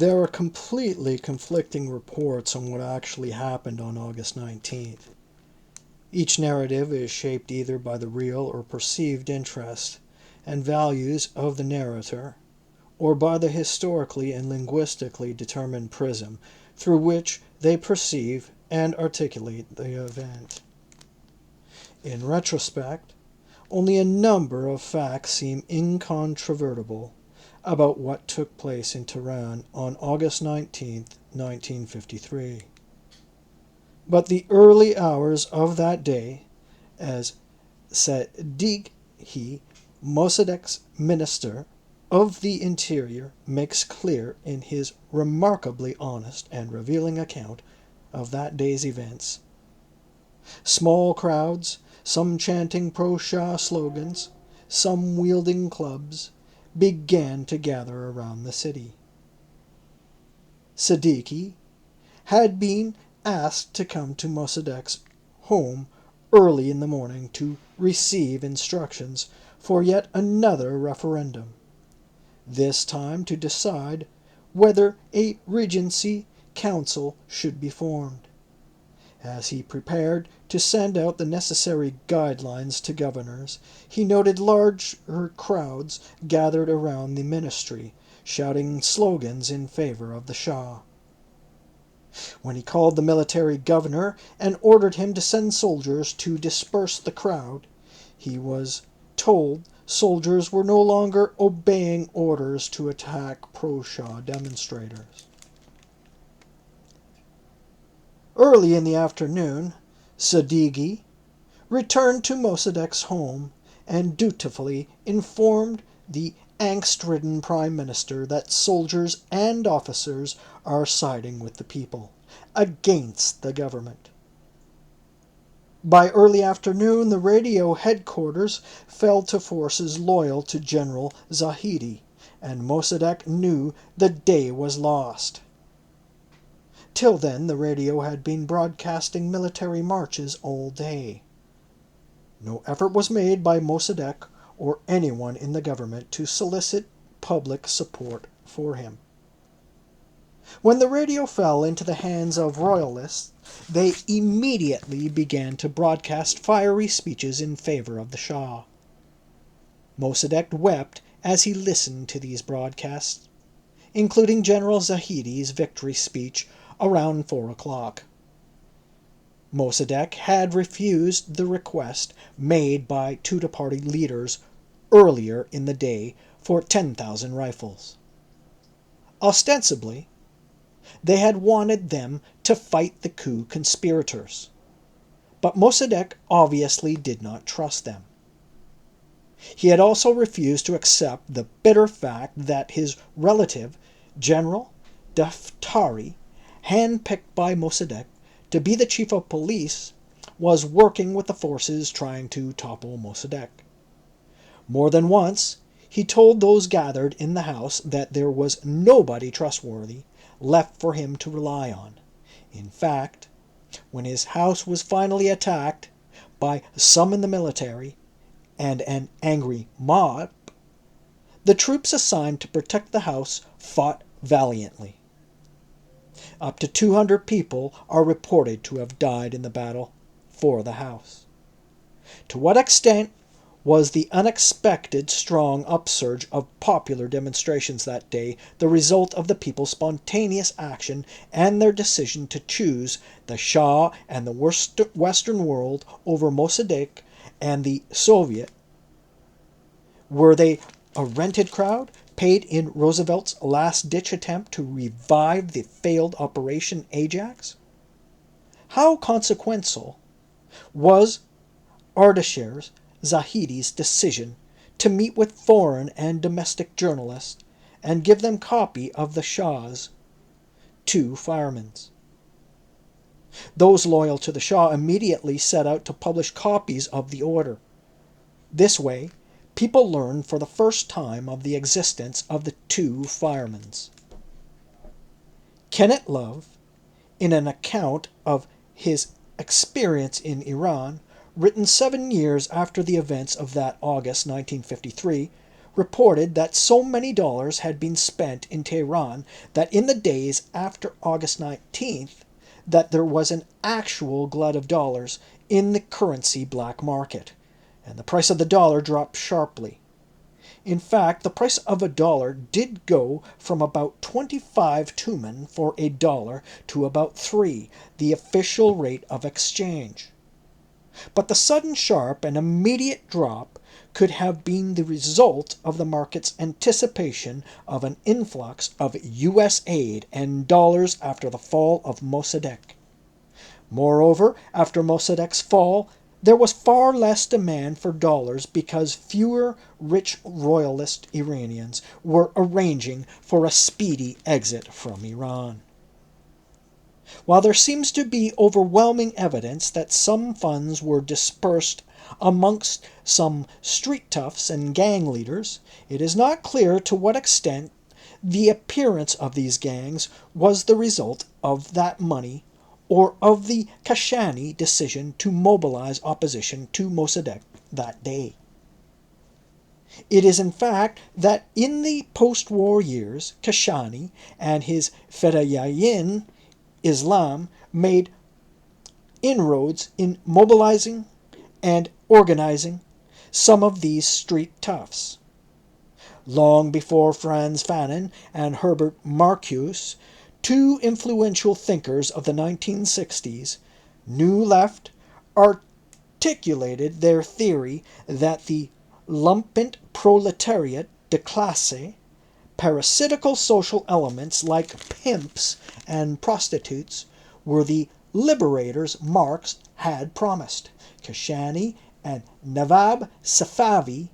There are completely conflicting reports on what actually happened on August 19th. Each narrative is shaped either by the real or perceived interest and values of the narrator, or by the historically and linguistically determined prism through which they perceive and articulate the event. In retrospect, only a number of facts seem incontrovertible about what took place in Tehran on August 19, 1953. But the early hours of that day, as Sadeghi, Mossadegh's minister of the Interior, makes clear in his remarkably honest and revealing account of that day's events, small crowds, some chanting pro-Shah slogans, some wielding clubs, began to gather around the city. Sadeghi had been asked to come to Mossadegh's home early in the morning to receive instructions for yet another referendum, this time to decide whether a regency council should be formed. As he prepared to send out the necessary guidelines to governors, he noted larger crowds gathered around the ministry, shouting slogans in favor of the Shah. When he called the military governor and ordered him to send soldiers to disperse the crowd, he was told soldiers were no longer obeying orders to attack pro-Shah demonstrators. Early in the afternoon, Sadeghi returned to Mossadegh's home and dutifully informed the angst-ridden prime minister that soldiers and officers are siding with the people, against the government. By early afternoon, the radio headquarters fell to forces loyal to General Zahedi, and Mossadegh knew the day was lost. Till then, the radio had been broadcasting military marches all day. No effort was made by Mossadegh or anyone in the government to solicit public support for him. When the radio fell into the hands of royalists, they immediately began to broadcast fiery speeches in favor of the Shah. Mossadegh wept as he listened to these broadcasts, including General Zahedi's victory speech around 4 o'clock. Mossadegh had refused the request made by Tudeh party leaders earlier in the day for 10,000 rifles. Ostensibly, they had wanted them to fight the coup conspirators, but Mossadegh obviously did not trust them. He had also refused to accept the bitter fact that his relative, General Daftari, handpicked by Mossadegh to be the chief of police, was working with the forces trying to topple Mossadegh. More than once, he told those gathered in the house that there was nobody trustworthy left for him to rely on. In fact, when his house was finally attacked by some in the military and an angry mob, the troops assigned to protect the house fought valiantly. Up to 200 people are reported to have died in the battle for the house. To what extent was the unexpected strong upsurge of popular demonstrations that day the result of the people's spontaneous action and their decision to choose the Shah and the Western world over Mossadegh and the Soviet? Were they a rented crowd paid in Roosevelt's last-ditch attempt to revive the failed Operation Ajax? How consequential was Ardashir's Zahedi's decision to meet with foreign and domestic journalists and give them copy of the Shah's 2 firemen? Those loyal to the Shah immediately set out to publish copies of the order. This way, people learned for the first time of the existence of the 2 firemen. Kenneth Love, in an account of his experience in Iran, written 7 years after the events of that August 1953, reported that so many dollars had been spent in Tehran that in the days after August 19th, that there was an actual glut of dollars in the currency black market, and the price of the dollar dropped sharply. In fact, the price of a dollar did go from about 25 tumen for a dollar to about 3, the official rate of exchange. But the sudden sharp and immediate drop could have been the result of the market's anticipation of an influx of U.S. aid and dollars after the fall of Mossadegh. Moreover, after Mossadegh's fall, there was far less demand for dollars because fewer rich royalist Iranians were arranging for a speedy exit from Iran. While there seems to be overwhelming evidence that some funds were dispersed amongst some street toughs and gang leaders, it is not clear to what extent the appearance of these gangs was the result of that money or of the Kashani decision to mobilize opposition to Mossadegh that day. It is in fact that in the post-war years, Kashani and his Fedayeen Islam made inroads in mobilizing and organizing some of these street toughs. Long before Frantz Fanon and Herbert Marcuse, two influential thinkers of the 1960s, New Left, articulated their theory that the lumpent proletariat de classe, parasitical social elements like pimps and prostitutes, were the liberators Marx had promised. Kashani and Nawab Safavi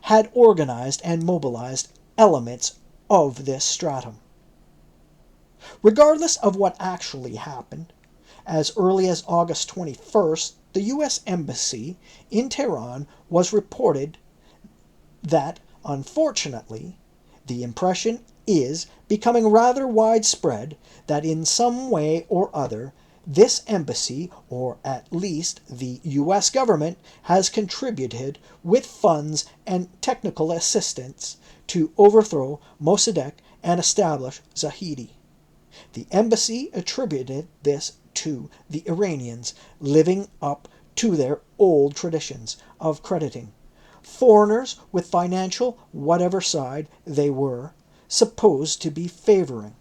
had organized and mobilized elements of this stratum. Regardless of what actually happened, as early as August 21st, the U.S. Embassy in Tehran was reported that, unfortunately, the impression is becoming rather widespread that in some way or other, this embassy, or at least the U.S. government, has contributed with funds and technical assistance to overthrow Mossadegh and establish Zahedi. The embassy attributed this to the Iranians living up to their old traditions of crediting foreigners with financial whatever side they were supposed to be favoring.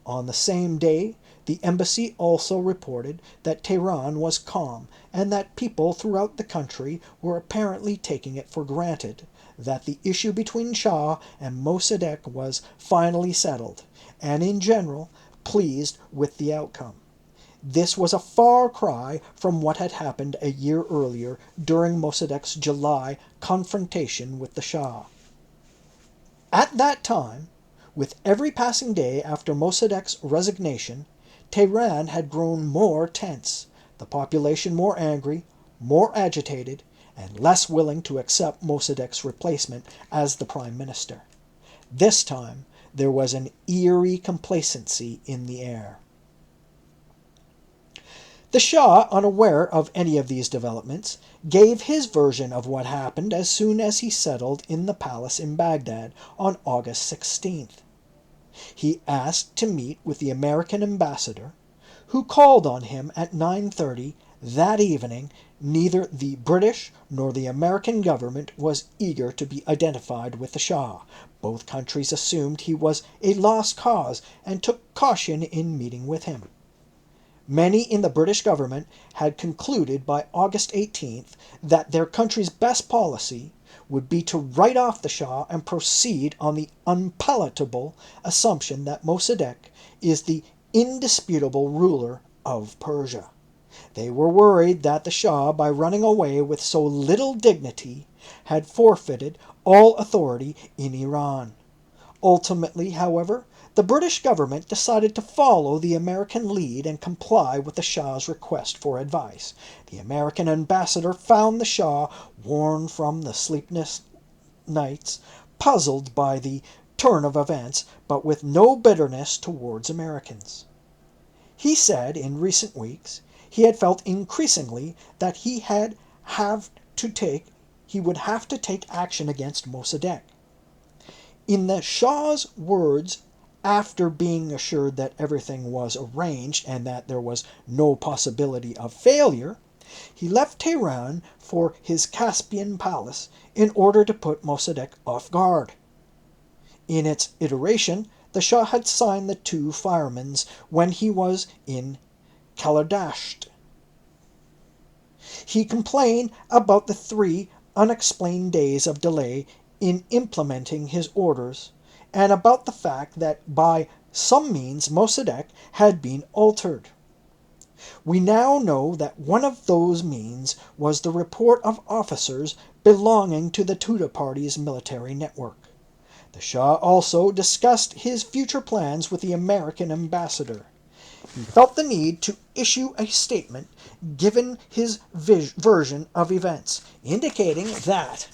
On the same day, the embassy also reported that Tehran was calm and that people throughout the country were apparently taking it for granted that the issue between Shah and Mossadegh was finally settled, and in general pleased with the outcome. This was a far cry from what had happened a year earlier during Mossadegh's July confrontation with the Shah. At that time, with every passing day after Mossadegh's resignation, Tehran had grown more tense, the population more angry, more agitated, and less willing to accept Mossadegh's replacement as the prime minister. This time, there was an eerie complacency in the air. The Shah, unaware of any of these developments, gave his version of what happened as soon as he settled in the palace in Baghdad on August 16th. He asked to meet with the American ambassador, who called on him at 9:30 that evening. Neither the British nor the American government was eager to be identified with the Shah. Both countries assumed he was a lost cause and took caution in meeting with him. Many in the British government had concluded by August 18th that their country's best policy would be to write off the Shah and proceed on the unpalatable assumption that Mossadegh is the indisputable ruler of Persia. They were worried that the Shah, by running away with so little dignity, had forfeited all authority in Iran. Ultimately, however, the British government decided to follow the American lead and comply with the Shah's request for advice. The American ambassador found the Shah, worn from the sleepless nights, puzzled by the turn of events, but with no bitterness towards Americans. He said in recent weeks he had felt increasingly that he had to take he would have to take action against Mossadegh. In the Shah's words, after being assured that everything was arranged and that there was no possibility of failure, he left Tehran for his Caspian palace in order to put Mossadegh off guard. In its iteration, the Shah had signed the two firemans when he was in Kalardasht. He complained about the 3 unexplained days of delay in implementing his orders, and about the fact that by some means Mossadegh had been altered. We now know that one of those means was the report of officers belonging to the Tudeh party's military network. The Shah also discussed his future plans with the American ambassador. He felt the need to issue a statement given his version of events, indicating that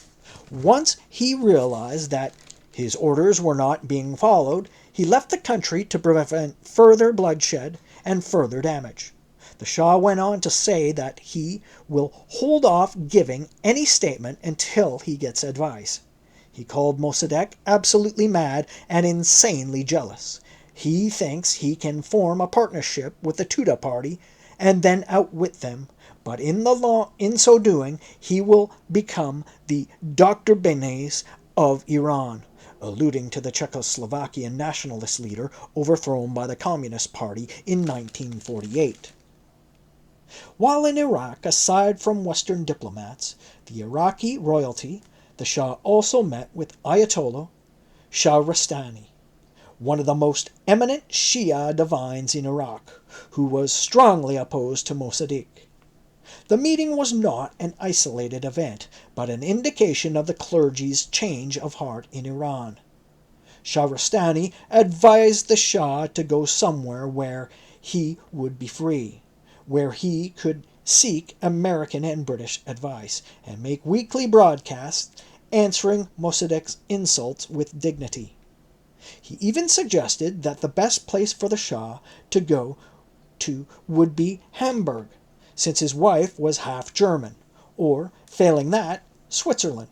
once he realized that his orders were not being followed, he left the country to prevent further bloodshed and further damage. The Shah went on to say that he will hold off giving any statement until he gets advice. He called Mossadegh absolutely mad and insanely jealous. He thinks he can form a partnership with the Tudeh party and then outwit them, but in so doing he will become the Dr. Benes of Iran, alluding to the Czechoslovakian nationalist leader overthrown by the Communist Party in 1948. While in Iraq, aside from Western diplomats, the Iraqi royalty, the Shah also met with Ayatollah Shahrastani, one of the most eminent Shia divines in Iraq, who was strongly opposed to Mossadegh. The meeting was not an isolated event, but an indication of the clergy's change of heart in Iran. Shahrastani advised the Shah to go somewhere where he would be free, where he could seek American and British advice, and make weekly broadcasts answering Mossadegh's insults with dignity. He even suggested that the best place for the Shah to go to would be Hamburg, since his wife was half German, or, failing that, Switzerland.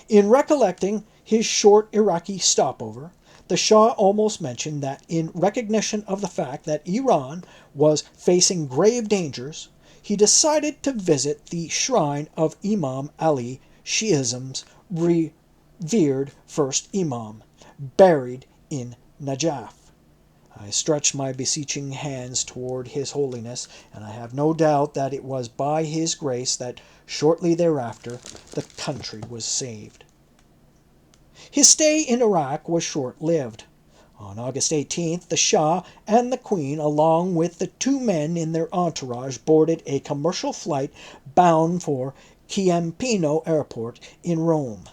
In recollecting his short Iraqi stopover, the Shah almost mentioned that in recognition of the fact that Iran was facing grave dangers, he decided to visit the shrine of Imam Ali, Shiism's revered first Imam, buried in Najaf. I stretched my beseeching hands toward His Holiness, and I have no doubt that it was by his grace that shortly thereafter the country was saved. His stay in Iraq was short-lived. On August 18th, the Shah and the Queen, along with the 2 men in their entourage, boarded a commercial flight bound for Ciampino Airport in Rome.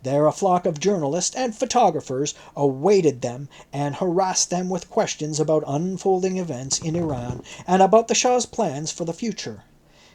There a flock of journalists and photographers awaited them and harassed them with questions about unfolding events in Iran and about the Shah's plans for the future.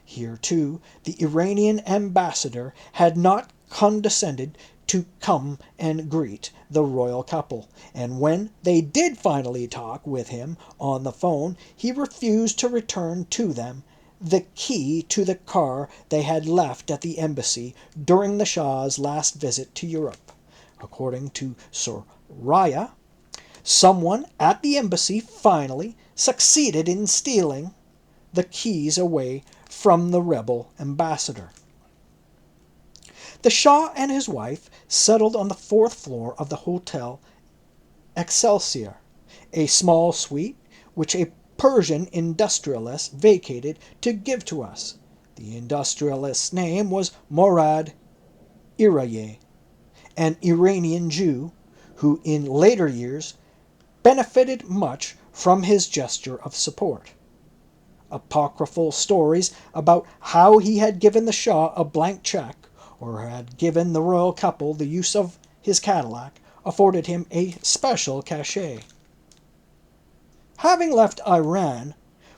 Here, too, the Iranian ambassador had not condescended to come and greet the royal couple, and when they did finally talk with him on the phone, he refused to return to them the key to the car they had left at the embassy during the Shah's last visit to Europe. According to Soraya, someone at the embassy finally succeeded in stealing the keys away from the rebel ambassador. The Shah and his wife settled on the 4th floor of the Hotel Excelsior, a small suite which a Persian industrialist vacated to give to us. The industrialist's name was Morad Iraye, an Iranian Jew who in later years benefited much from his gesture of support. Apocryphal stories about how he had given the Shah a blank check or had given the royal couple the use of his Cadillac afforded him a special cachet. Having left Iran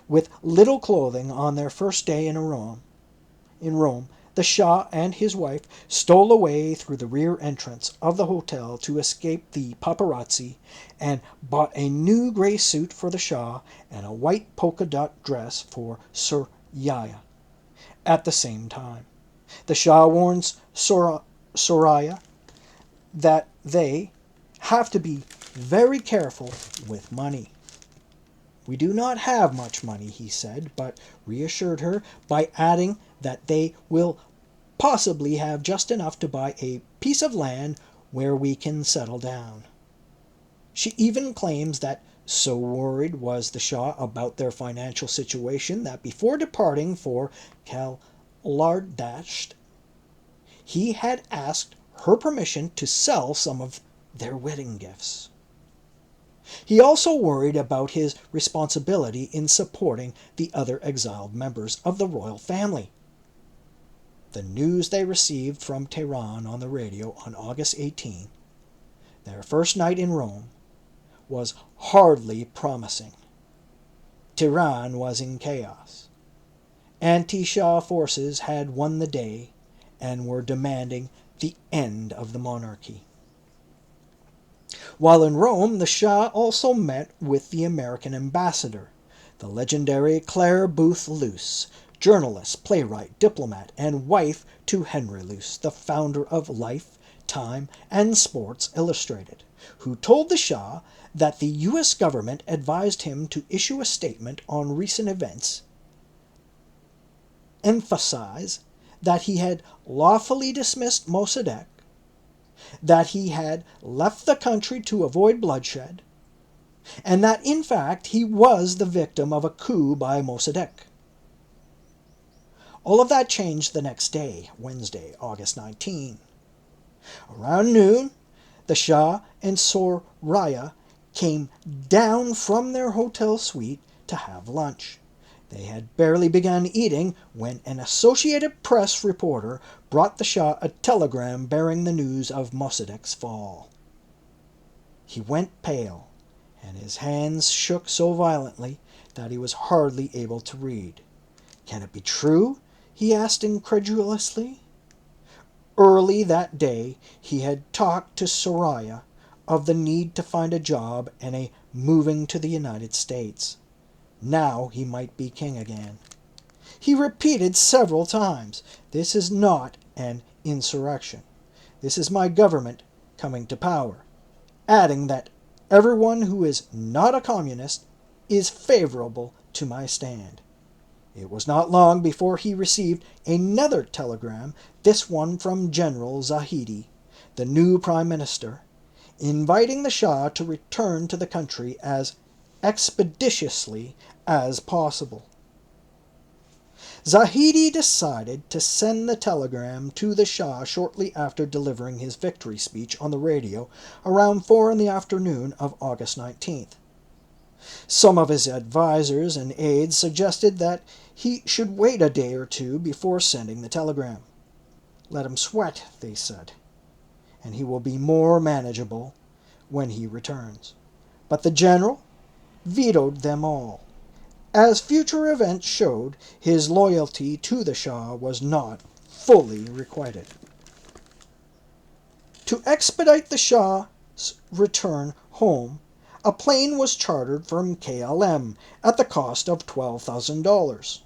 with little clothing on their first day in Rome, the Shah and his wife stole away through the rear entrance of the hotel to escape the paparazzi and bought a new gray suit for the Shah and a white polka dot dress for Sir Yahya at the same time. The Shah warns Soraya that they have to be very careful with money. We do not have much money, he said, but reassured her by adding that they will possibly have just enough to buy a piece of land where we can settle down. She even claims that so worried was the Shah about their financial situation that before departing for Kalardasht, he had asked her permission to sell some of their wedding gifts. He also worried about his responsibility in supporting the other exiled members of the royal family. The news they received from Tehran on the radio on August 18, their first night in Rome, was hardly promising. Tehran was in chaos. Anti-Shah forces had won the day and were demanding the end of the monarchy. While in Rome, the Shah also met with the American ambassador, the legendary Claire Booth Luce, journalist, playwright, diplomat, and wife to Henry Luce, the founder of Life, Time, and Sports Illustrated, who told the Shah that the U.S. government advised him to issue a statement on recent events, emphasize that he had lawfully dismissed Mossadegh, that he had left the country to avoid bloodshed, and that in fact he was the victim of a coup by Mossadegh. All of that changed the next day, Wednesday, August 19. Around noon, the Shah and Soraya came down from their hotel suite to have lunch. They had barely begun eating when an Associated Press reporter brought the Shah a telegram bearing the news of Mossadegh's fall. He went pale, and his hands shook so violently that he was hardly able to read. "Can it be true?" he asked incredulously. Early that day he had talked to Soraya of the need to find a job and a moving to the United States. Now he might be king again. He repeated several times, "This is not an insurrection. This is my government coming to power," adding that everyone who is not a communist is favorable to my stand. It was not long before he received another telegram, this one from General Zahedi, the new prime minister, inviting the Shah to return to the country as expeditiously as possible. Zahedi decided to send the telegram to the Shah shortly after delivering his victory speech on the radio around 4 in the afternoon of August 19th. Some of his advisors and aides suggested that he should wait a day or two before sending the telegram. "Let him sweat," they said, "and he will be more manageable when he returns." But the general vetoed them all. As future events showed, his loyalty to the Shah was not fully requited. To expedite the Shah's return home, a plane was chartered from KLM at the cost of $12,000.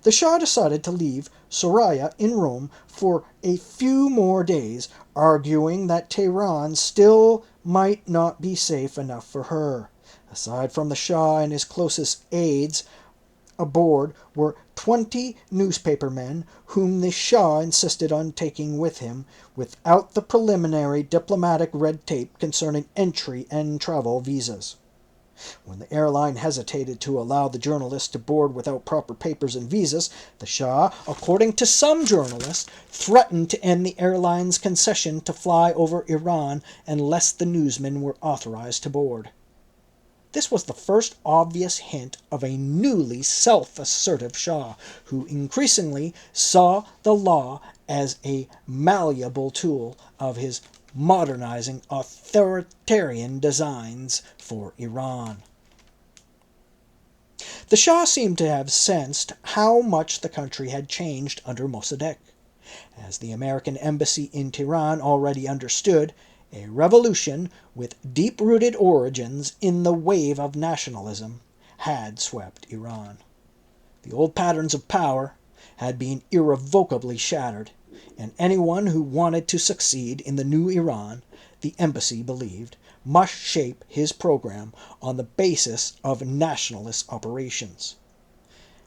The Shah decided to leave Soraya in Rome for a few more days, arguing that Tehran still might not be safe enough for her. Aside from the Shah and his closest aides, aboard were 20 newspapermen whom the Shah insisted on taking with him without the preliminary diplomatic red tape concerning entry and travel visas. When the airline hesitated to allow the journalists to board without proper papers and visas, the Shah, according to some journalists, threatened to end the airline's concession to fly over Iran unless the newsmen were authorized to board. This was the first obvious hint of a newly self-assertive Shah, who increasingly saw the law as a malleable tool of his modernizing authoritarian designs for Iran. The Shah seemed to have sensed how much the country had changed under Mossadegh. As the American embassy in Tehran already understood, a revolution with deep-rooted origins in the wave of nationalism had swept Iran. The old patterns of power had been irrevocably shattered. and anyone who wanted to succeed in the new Iran, the embassy believed, must shape his program on the basis of nationalist operations.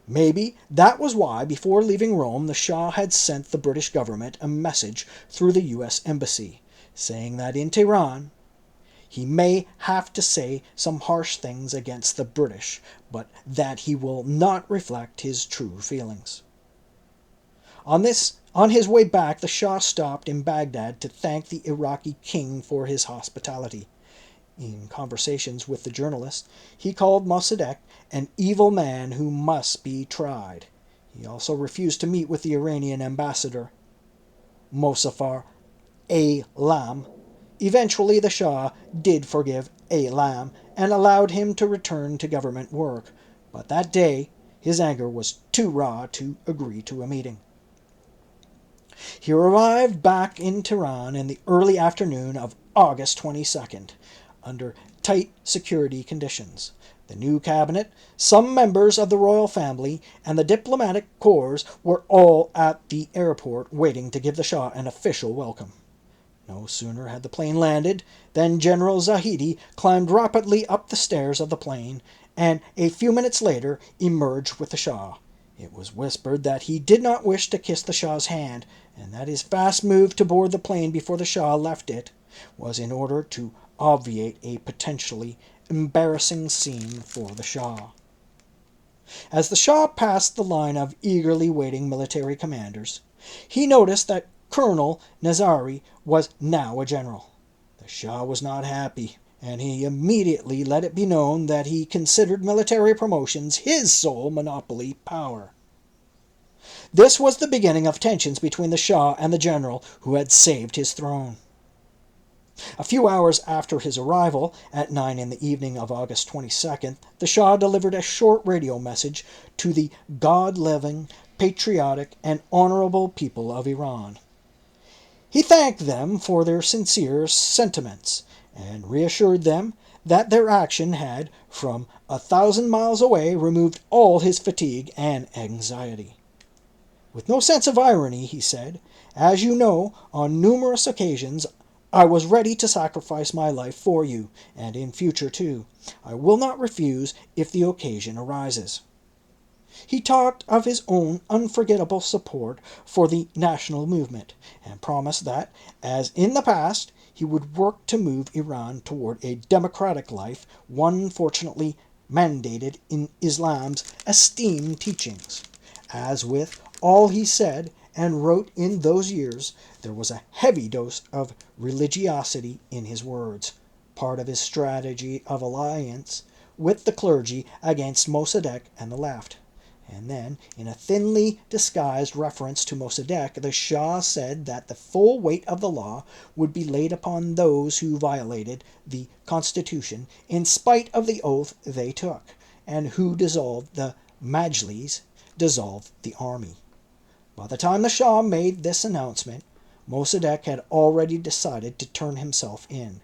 Maybe that was why, before leaving Rome, the Shah had sent the British government a message through the U.S. Embassy, saying that in Tehran, he may have to say some harsh things against the British, but that he will not reflect his true feelings. On his way back, the Shah stopped in Baghdad to thank the Iraqi king for his hospitality. In conversations with the journalist, he called Mossadegh an evil man who must be tried. He also refused to meet with the Iranian ambassador, Mozaffar Alam. Eventually, the Shah did forgive Alam and allowed him to return to government work, but that day his anger was too raw to agree to a meeting. He arrived back in Tehran in the early afternoon of August 22nd, under tight security conditions. The new cabinet, some members of the royal family, and the diplomatic corps were all at the airport waiting to give the Shah an official welcome. No sooner had the plane landed than General Zahedi climbed rapidly up the stairs of the plane and a few minutes later emerged with the Shah. It was whispered that he did not wish to kiss the Shah's hand, and that his fast move to board the plane before the Shah left it was in order to obviate a potentially embarrassing scene for the Shah. As the Shah passed the line of eagerly waiting military commanders, he noticed that Colonel Nazari was now a general. The Shah was not happy, and he immediately let it be known that he considered military promotions his sole monopoly power. This was the beginning of tensions between the Shah and the general who had saved his throne. A few hours after his arrival, at 9 in the evening of August 22nd, the Shah delivered a short radio message to the God-loving, patriotic, and honorable people of Iran. He thanked them for their sincere sentiments and reassured them that their action had, from 1,000 miles away, removed all his fatigue and anxiety. With no sense of irony, he said, "As you know, on numerous occasions I was ready to sacrifice my life for you, and in future too. I will not refuse if the occasion arises." He talked of his own unforgettable support for the national movement, and promised that, as in the past, he would work to move Iran toward a democratic life, one fortunately mandated in Islam's esteemed teachings. As with all he said and wrote in those years, there was a heavy dose of religiosity in his words, part of his strategy of alliance with the clergy against Mossadegh and the left. And then, in a thinly disguised reference to Mossadegh, the Shah said that the full weight of the law would be laid upon those who violated the constitution in spite of the oath they took, and who dissolved the Majlis, dissolved the army. By the time the Shah made this announcement, Mossadegh had already decided to turn himself in.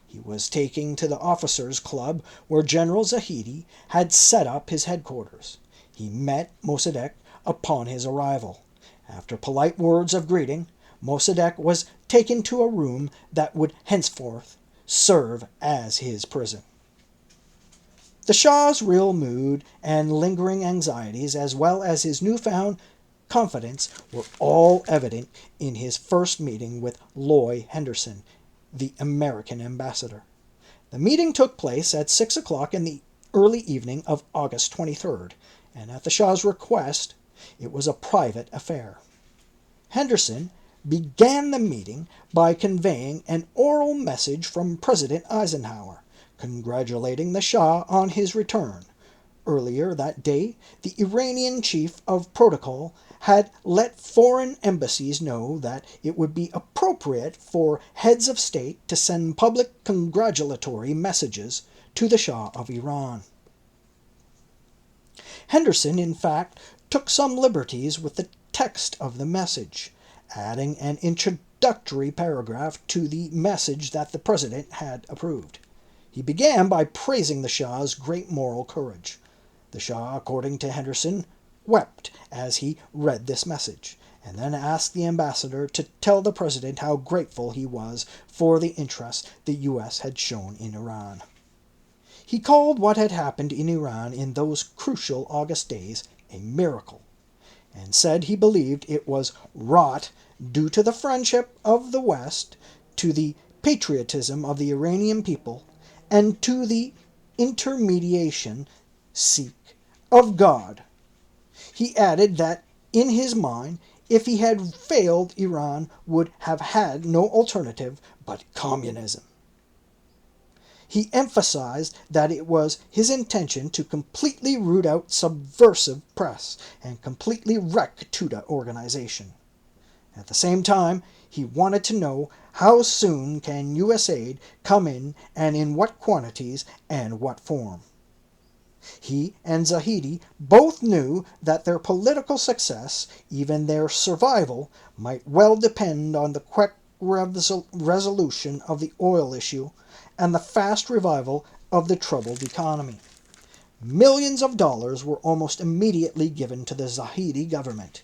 He was taking to the officers' club where General Zahedi had set up his headquarters. He met Mossadegh upon his arrival. After polite words of greeting, Mossadegh was taken to a room that would henceforth serve as his prison. The Shah's real mood and lingering anxieties, as well as his newfound confidence, were all evident in his first meeting with Loy Henderson, the American ambassador. The meeting took place at 6 o'clock in the early evening of August 23rd, and at the Shah's request, it was a private affair. Henderson began the meeting by conveying an oral message from President Eisenhower, congratulating the Shah on his return. Earlier that day, the Iranian chief of protocol had let foreign embassies know that it would be appropriate for heads of state to send public congratulatory messages to the Shah of Iran. Henderson, in fact, took some liberties with the text of the message, adding an introductory paragraph to the message that the president had approved. He began by praising the Shah's great moral courage. The Shah, according to Henderson, wept as he read this message, and then asked the ambassador to tell the president how grateful he was for the interest the U.S. had shown in Iran. He called what had happened in Iran in those crucial August days a miracle, and said he believed it was wrought due to the friendship of the West, to the patriotism of the Iranian people, and to the intermediation of God. He added that, in his mind, if he had failed, Iran would have had no alternative but communism. He emphasized that it was his intention to completely root out subversive press and completely wreck Tudeh organization. At the same time, he wanted to know how soon can U.S. aid come in what quantities and what form. He and Zahedi both knew that their political success, even their survival, might well depend on the quick resolution of the oil issue and the fast revival of the troubled economy. Millions of dollars were almost immediately given to the Zahedi government.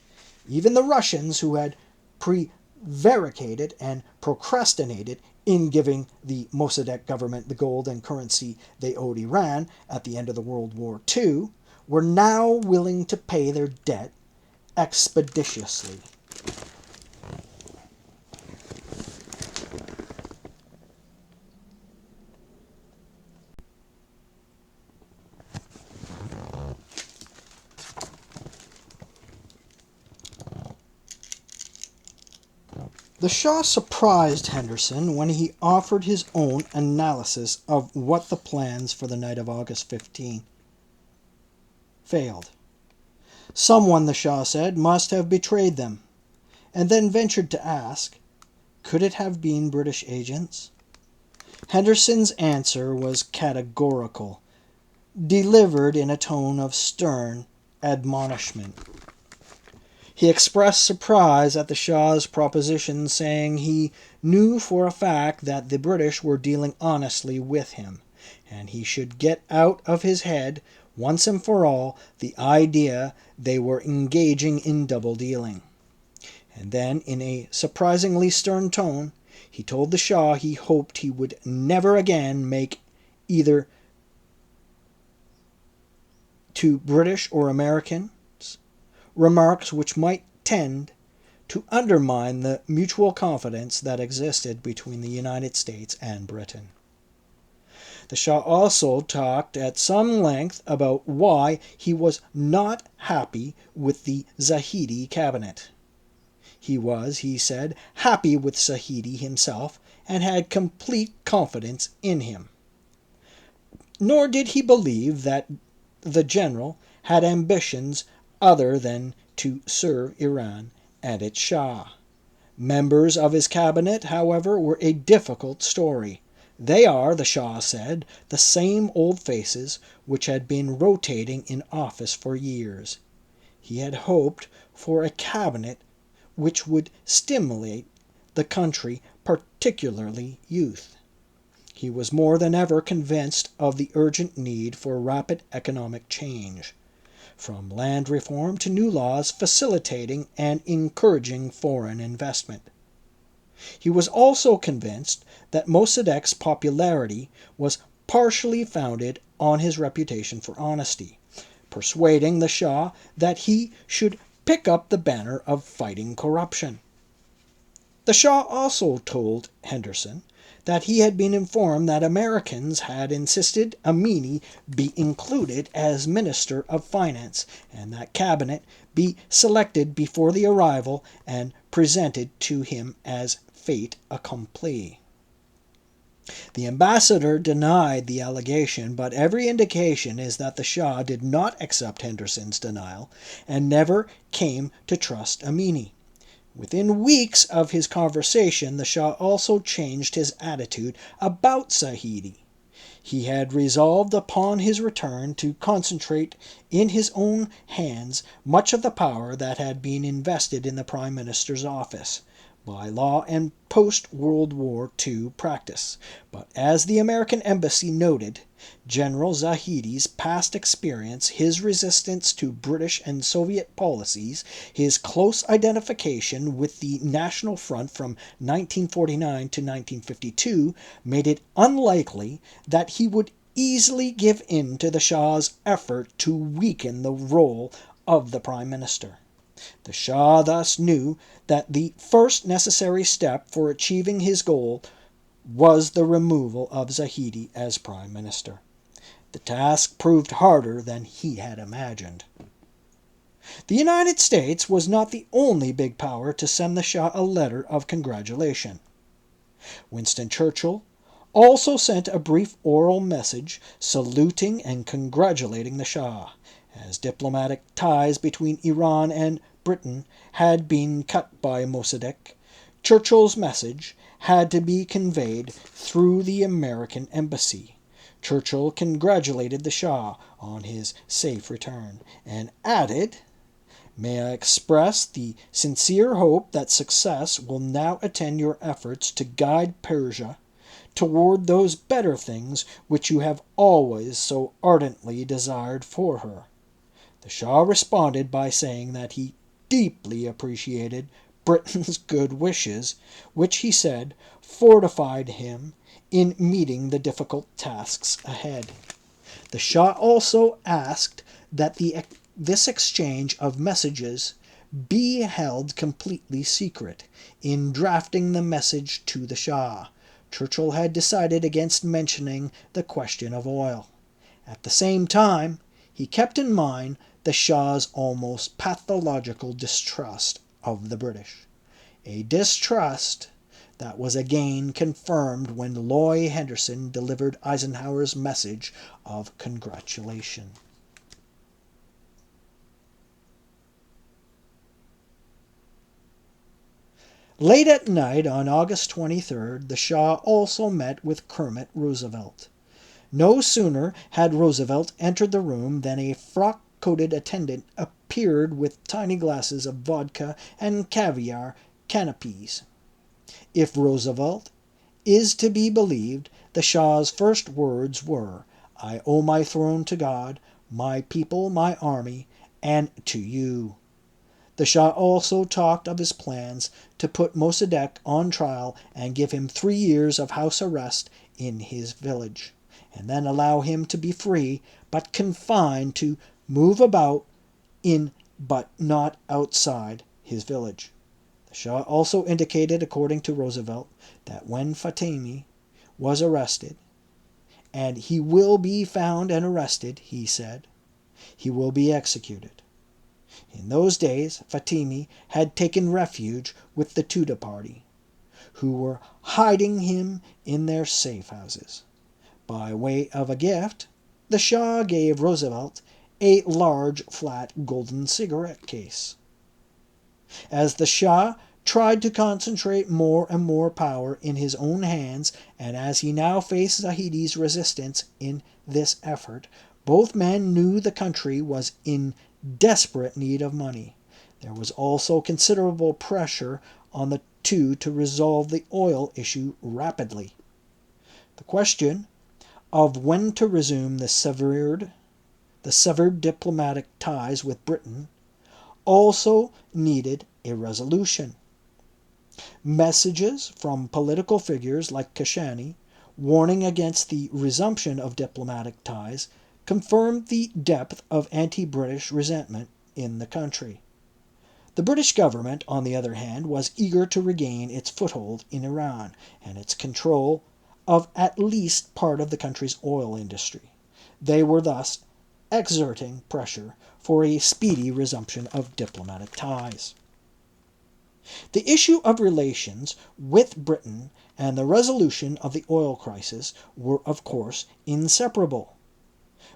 Even the Russians, who had prevaricated and procrastinated in giving the Mossadegh government the gold and currency they owed Iran at the end of the World War II, were now willing to pay their debt expeditiously. The Shah surprised Henderson when he offered his own analysis of what the plans for the night of August 15 failed. Someone, the Shah said, must have betrayed them, and then ventured to ask, could it have been British agents? Henderson's answer was categorical, delivered in a tone of stern admonishment. He expressed surprise at the Shah's proposition, saying he knew for a fact that the British were dealing honestly with him, and he should get out of his head, once and for all, the idea they were engaging in double-dealing. And then, in a surprisingly stern tone, he told the Shah he hoped he would never again make either to British or American remarks which might tend to undermine the mutual confidence that existed between the United States and Britain. The Shah also talked at some length about why he was not happy with the Zahedi cabinet. He was, he said, happy with Zahedi himself and had complete confidence in him. Nor did he believe that the general had ambitions other than to serve Iran and its Shah. Members of his cabinet, however, were a difficult story. They are, the Shah said, the same old faces which had been rotating in office for years. He had hoped for a cabinet which would stimulate the country, particularly youth. He was more than ever convinced of the urgent need for rapid economic change, from land reform to new laws facilitating and encouraging foreign investment. He was also convinced that Mossadegh's popularity was partially founded on his reputation for honesty, persuading the Shah that he should pick up the banner of fighting corruption. The Shah also told Henderson that he had been informed that Americans had insisted Amini be included as Minister of Finance and that Cabinet be selected before the arrival and presented to him as fait accompli. The ambassador denied the allegation, but every indication is that the Shah did not accept Henderson's denial and never came to trust Amini. Within weeks of his conversation, the Shah also changed his attitude about Zahedi. He had resolved upon his return to concentrate in his own hands much of the power that had been invested in the Prime Minister's office, by law and post-World War II practice. But as the American Embassy noted, General Zahidi's past experience, his resistance to British and Soviet policies, his close identification with the National Front from 1949 to 1952 made it unlikely that he would easily give in to the Shah's effort to weaken the role of the Prime Minister. The Shah thus knew that the first necessary step for achieving his goal was the removal of Zahidi as Prime Minister. The task proved harder than he had imagined. The United States was not the only big power to send the Shah a letter of congratulation. Winston Churchill also sent a brief oral message saluting and congratulating the Shah, as diplomatic ties between Iran and Britain had been cut by Mossadegh. Churchill's message had to be conveyed through the American embassy. Churchill congratulated the Shah on his safe return and added, "May I express the sincere hope that success will now attend your efforts to guide Persia toward those better things which you have always so ardently desired for her." The Shah responded by saying that he deeply appreciated Britain's good wishes, which he said fortified him in meeting the difficult tasks ahead. The Shah also asked that this exchange of messages be held completely secret. In drafting the message to the Shah, Churchill had decided against mentioning the question of oil. At the same time, he kept in mind the Shah's almost pathological distrust of the British, a distrust that was again confirmed when Loy Henderson delivered Eisenhower's message of congratulation. Late at night on August 23rd, the Shah also met with Kermit Roosevelt. No sooner had Roosevelt entered the room than a frock-coated attendant appeared with tiny glasses of vodka and caviar canapes. If Roosevelt is to be believed, the Shah's first words were, "I owe my throne to God, my people, my army, and to you." The Shah also talked of his plans to put Mossadegh on trial and give him 3 years of house arrest in his village, and then allow him to be free, but confined to move about in but not outside his village. The Shah also indicated, according to Roosevelt, that when Fatemi was arrested, and he will be found and arrested, he said, he will be executed. In those days, Fatemi had taken refuge with the Tudeh party, who were hiding him in their safe houses. By way of a gift, the Shah gave Roosevelt a large flat golden cigarette case. As the Shah tried to concentrate more and more power in his own hands, and as he now faced Zahidi's resistance in this effort, both men knew the country was in desperate need of money. There was also considerable pressure on the two to resolve the oil issue rapidly. The question of when to resume the severed diplomatic ties with Britain also needed a resolution. Messages from political figures like Kashani, warning against the resumption of diplomatic ties, confirmed the depth of anti-British resentment in the country. The British government, on the other hand, was eager to regain its foothold in Iran and its control of at least part of the country's oil industry. They were thus exerting pressure for a speedy resumption of diplomatic ties. The issue of relations with Britain and the resolution of the oil crisis were, of course, inseparable.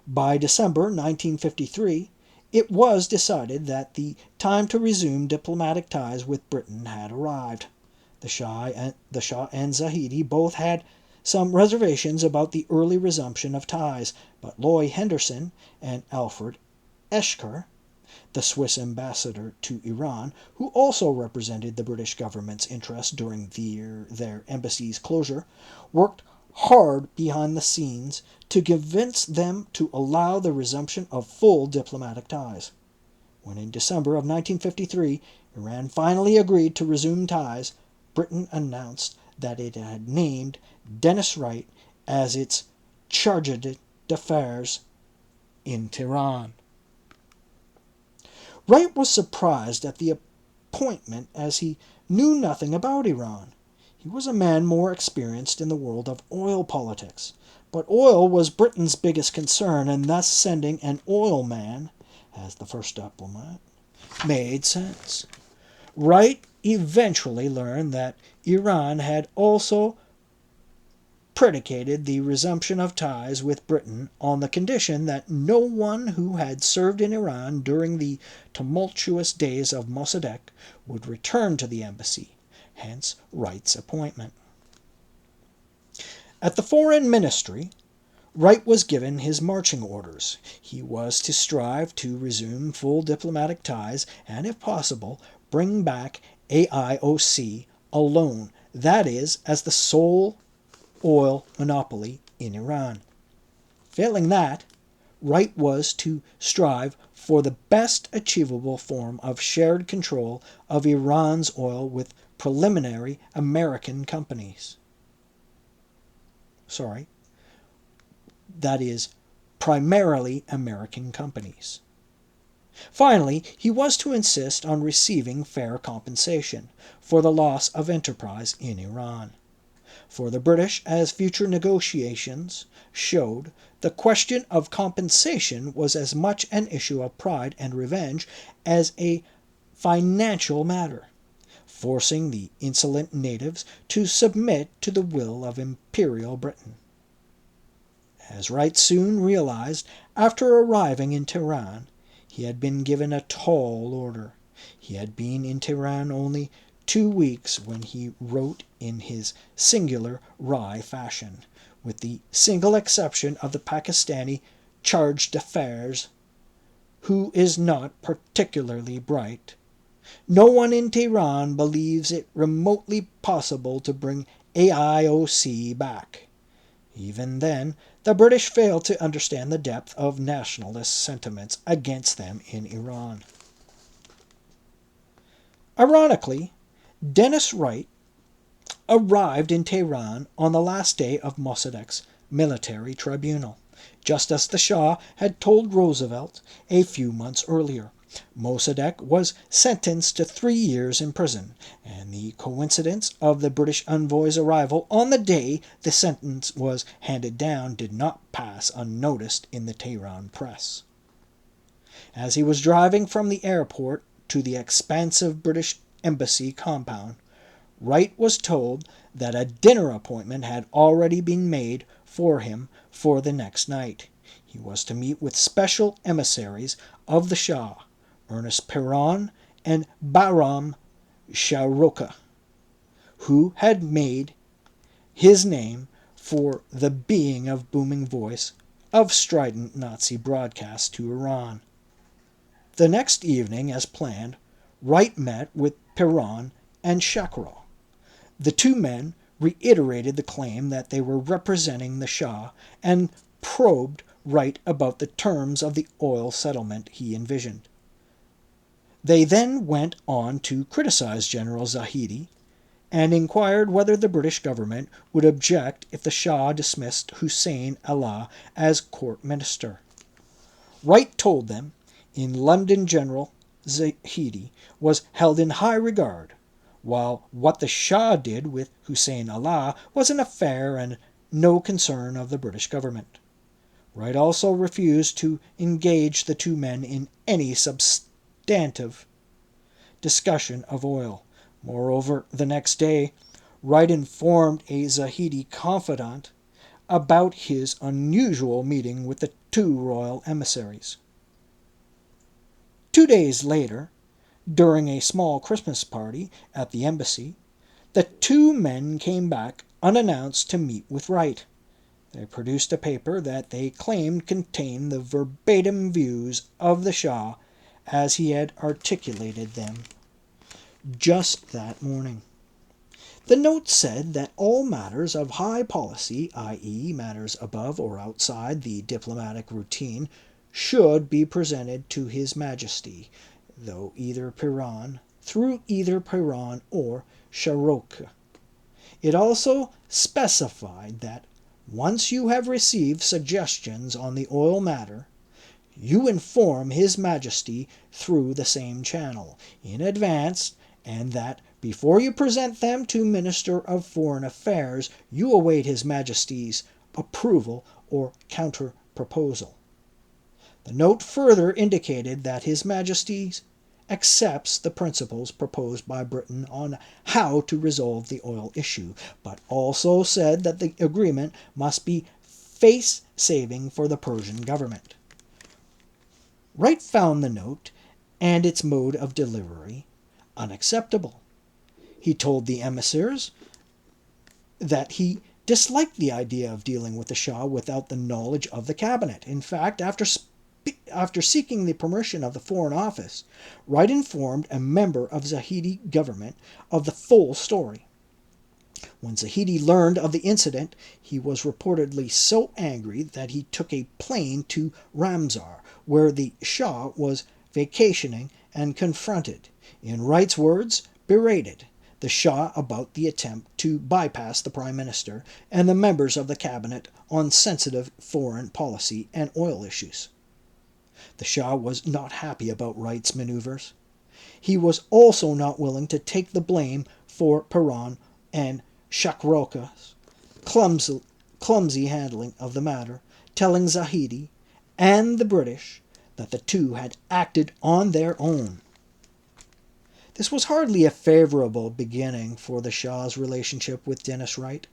By December 1953, it was decided that the time to resume diplomatic ties with Britain had arrived. The Shah and Zahidi both had some reservations about the early resumption of ties, but Loy Henderson and Alfred Eschker, The Swiss ambassador to Iran, who also represented the British government's interests during their embassy's closure, worked hard behind the scenes to convince them to allow the resumption of full diplomatic ties. When in December of 1953, Iran finally agreed to resume ties, Britain announced that it had named Dennis Wright as its chargé d'affaires in Tehran. Wright was surprised at the appointment as he knew nothing about Iran. He was a man more experienced in the world of oil politics, but oil was Britain's biggest concern, and thus sending an oil man as the first diplomat made sense. Wright eventually learned that Iran had also predicated the resumption of ties with Britain on the condition that no one who had served in Iran during the tumultuous days of Mossadegh would return to the embassy, hence Wright's appointment. At the Foreign Ministry, Wright was given his marching orders. He was to strive to resume full diplomatic ties and, if possible, bring back AIOC alone, that is, as the sole oil monopoly in Iran. Failing that, Wright was to strive for the best achievable form of shared control of Iran's oil with preliminary American companies. That is, primarily American companies. Finally, he was to insist on receiving fair compensation for the loss of enterprise in Iran. For the British, as future negotiations showed, the question of compensation was as much an issue of pride and revenge as a financial matter, forcing the insolent natives to submit to the will of Imperial Britain. As Wright soon realized, after arriving in Tehran, he had been given a tall order. He had been in Tehran only 2 weeks when he wrote in his singular wry fashion, with the single exception of the Pakistani chargé d'affaires, who is not particularly bright. No one in Tehran believes it remotely possible to bring AIOC back. Even then, the British failed to understand the depth of nationalist sentiments against them in Iran. Ironically, Dennis Wright arrived in Tehran on the last day of Mossadegh's military tribunal, just as the Shah had told Roosevelt a few months earlier. Mossadegh was sentenced to 3 years in prison, and the coincidence of the British envoy's arrival on the day the sentence was handed down did not pass unnoticed in the Tehran press. As he was driving from the airport to the expansive British embassy compound, Wright was told that a dinner appointment had already been made for him for the next night. He was to meet with special emissaries of the Shah, Ernest Peron and Bahram Shahrokh, who had made his name for the being of booming voice of strident Nazi broadcasts to Iran. The next evening, as planned, Wright met with Peron and Shahrokh. The two men reiterated the claim that they were representing the Shah and probed Wright about the terms of the oil settlement he envisioned. They then went on to criticize General Zahedi and inquired whether the British government would object if the Shah dismissed Hussein Allah as court minister. Wright told them in London General Zahedi was held in high regard, while what the Shah did with Hussein Allah was an affair and no concern of the British government. Wright also refused to engage the two men in any substantive discussion of oil. Moreover, the next day, Wright informed a Zahedi confidant about his unusual meeting with the two royal emissaries. 2 days later, during a small Christmas party at the embassy, the two men came back unannounced to meet with Wright. They produced a paper that they claimed contained the verbatim views of the Shah as he had articulated them just that morning. The note said that all matters of high policy, i.e., matters above or outside the diplomatic routine, should be presented to His Majesty, through either Peron or Sharok. It also specified that once you have received suggestions on the oil matter, you inform His Majesty through the same channel in advance, and that before you present them to Minister of Foreign Affairs, you await His Majesty's approval or counter-proposal. The note further indicated that His Majesty accepts the principles proposed by Britain on how to resolve the oil issue, but also said that the agreement must be face-saving for the Persian government. Wright found the note and its mode of delivery unacceptable. He told the emissaries that he disliked the idea of dealing with the Shah without the knowledge of the cabinet. In fact, after seeking the permission of the Foreign Office, Wright informed a member of Zahedi government of the full story. When Zahedi learned of the incident, he was reportedly so angry that he took a plane to Ramsar, where the Shah was vacationing, and confronted, in Wright's words, berated the Shah about the attempt to bypass the Prime Minister and the members of the cabinet on sensitive foreign policy and oil issues. The Shah was not happy about Wright's maneuvers. He was also not willing to take the blame for Peron and Shakrok's clumsy handling of the matter, telling Zahedi and the British that the two had acted on their own. This was hardly a favorable beginning for the Shah's relationship with Dennis Wright.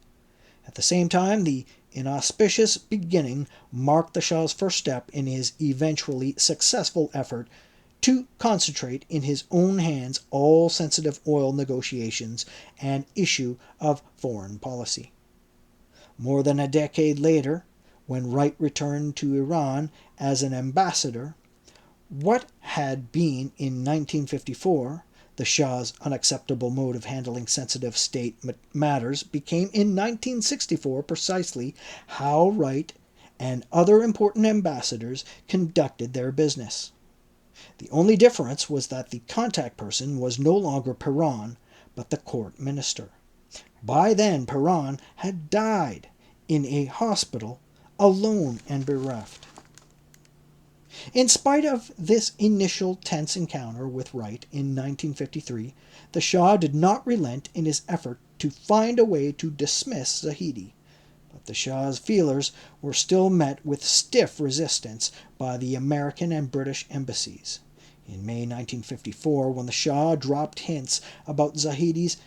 At the same time, the inauspicious beginning marked the Shah's first step in his eventually successful effort to concentrate in his own hands all sensitive oil negotiations and issue of foreign policy. More than a decade later, when Wright returned to Iran as an ambassador, what had been in 1954 the Shah's unacceptable mode of handling sensitive state matters became in 1964 precisely how Wright and other important ambassadors conducted their business. The only difference was that the contact person was no longer Peron, but the court minister. By then, Peron had died in a hospital, alone and bereft. In spite of this initial tense encounter with Wright in 1953, the Shah did not relent in his effort to find a way to dismiss Zahedi, but the Shah's feelers were still met with stiff resistance by the American and British embassies. In May 1954, when the Shah dropped hints about Zahedi's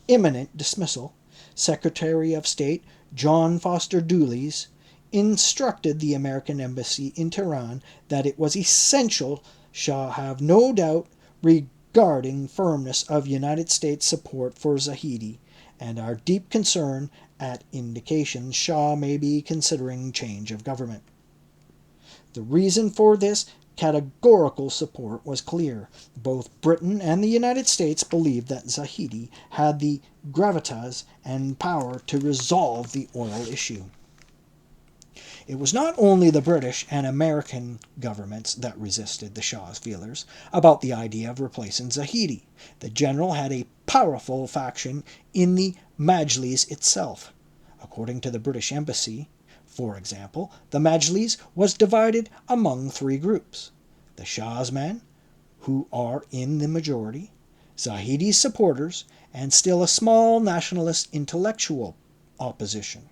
imminent dismissal, Secretary of State John Foster Dulles instructed the American embassy in Tehran that it was essential Shah have no doubt regarding firmness of United States support for Zahedi, and our deep concern at indications Shah may be considering change of government. The reason for this categorical support was clear. Both Britain and the United States believed that Zahedi had the gravitas and power to resolve the oil issue. It was not only the British and American governments that resisted the Shah's feelers about the idea of replacing Zahedi. The general had a powerful faction in the Majlis itself. According to the British embassy, for example, the Majlis was divided among three groups: the Shah's men, who are in the majority, Zahedi's supporters, and still a small nationalist intellectual opposition.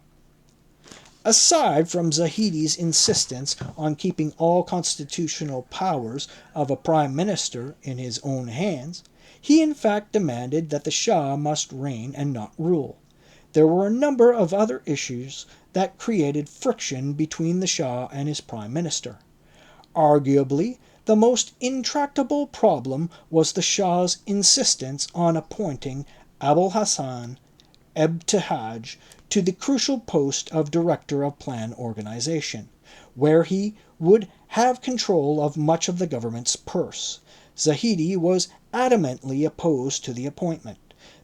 Aside from Zahedi's insistence on keeping all constitutional powers of a prime minister in his own hands, he in fact demanded that the Shah must reign and not rule. There were a number of other issues that created friction between the Shah and his prime minister. Arguably, the most intractable problem was the Shah's insistence on appointing Abul Hassan Ebtihaj to the crucial post of Director of Plan Organization, where he would have control of much of the government's purse. Zahedi was adamantly opposed to the appointment.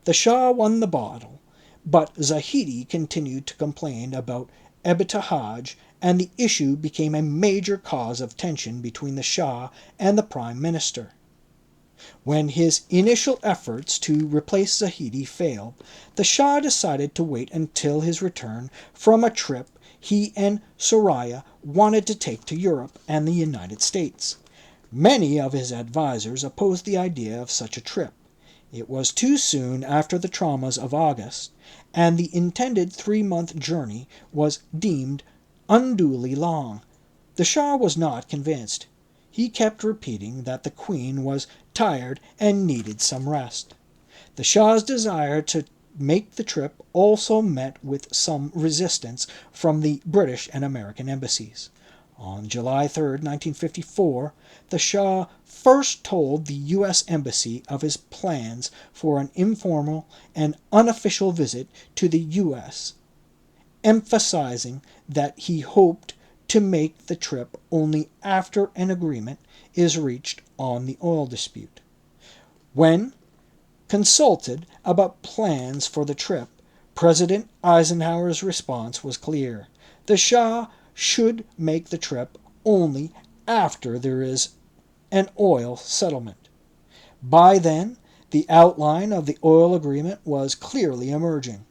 The Shah won the battle, but Zahedi continued to complain about Ebtihaj, and the issue became a major cause of tension between the Shah and the Prime Minister. When his initial efforts to replace Zahedi failed, the Shah decided to wait until his return from a trip he and Soraya wanted to take to Europe and the United States. Many of his advisers opposed the idea of such a trip. It was too soon after the traumas of August, and the intended 3-month journey was deemed unduly long. The Shah was not convinced. He kept repeating that the Queen was tired and needed some rest. The Shah's desire to make the trip also met with some resistance from the British and American embassies. On July 3, 1954, the Shah first told the U.S. Embassy of his plans for an informal and unofficial visit to the U.S., emphasizing that he hoped to make the trip only after an agreement is reached on the oil dispute. When consulted about plans for the trip, President Eisenhower's response was clear. The Shah should make the trip only after there is an oil settlement. By then, the outline of the oil agreement was clearly emerging.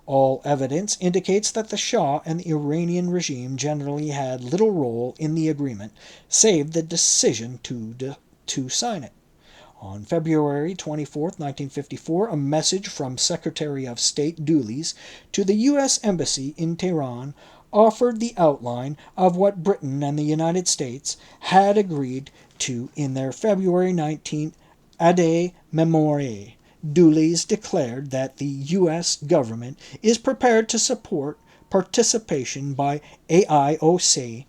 All evidence indicates that the Shah and the Iranian regime generally had little role in the agreement, save the decision to sign it. On February 24, 1954, a message from Secretary of State Dulles to the U.S. Embassy in Tehran offered the outline of what Britain and the United States had agreed to in their February 19 Aide Memoire. Dulles declared that the U.S. government is prepared to support participation by AIOC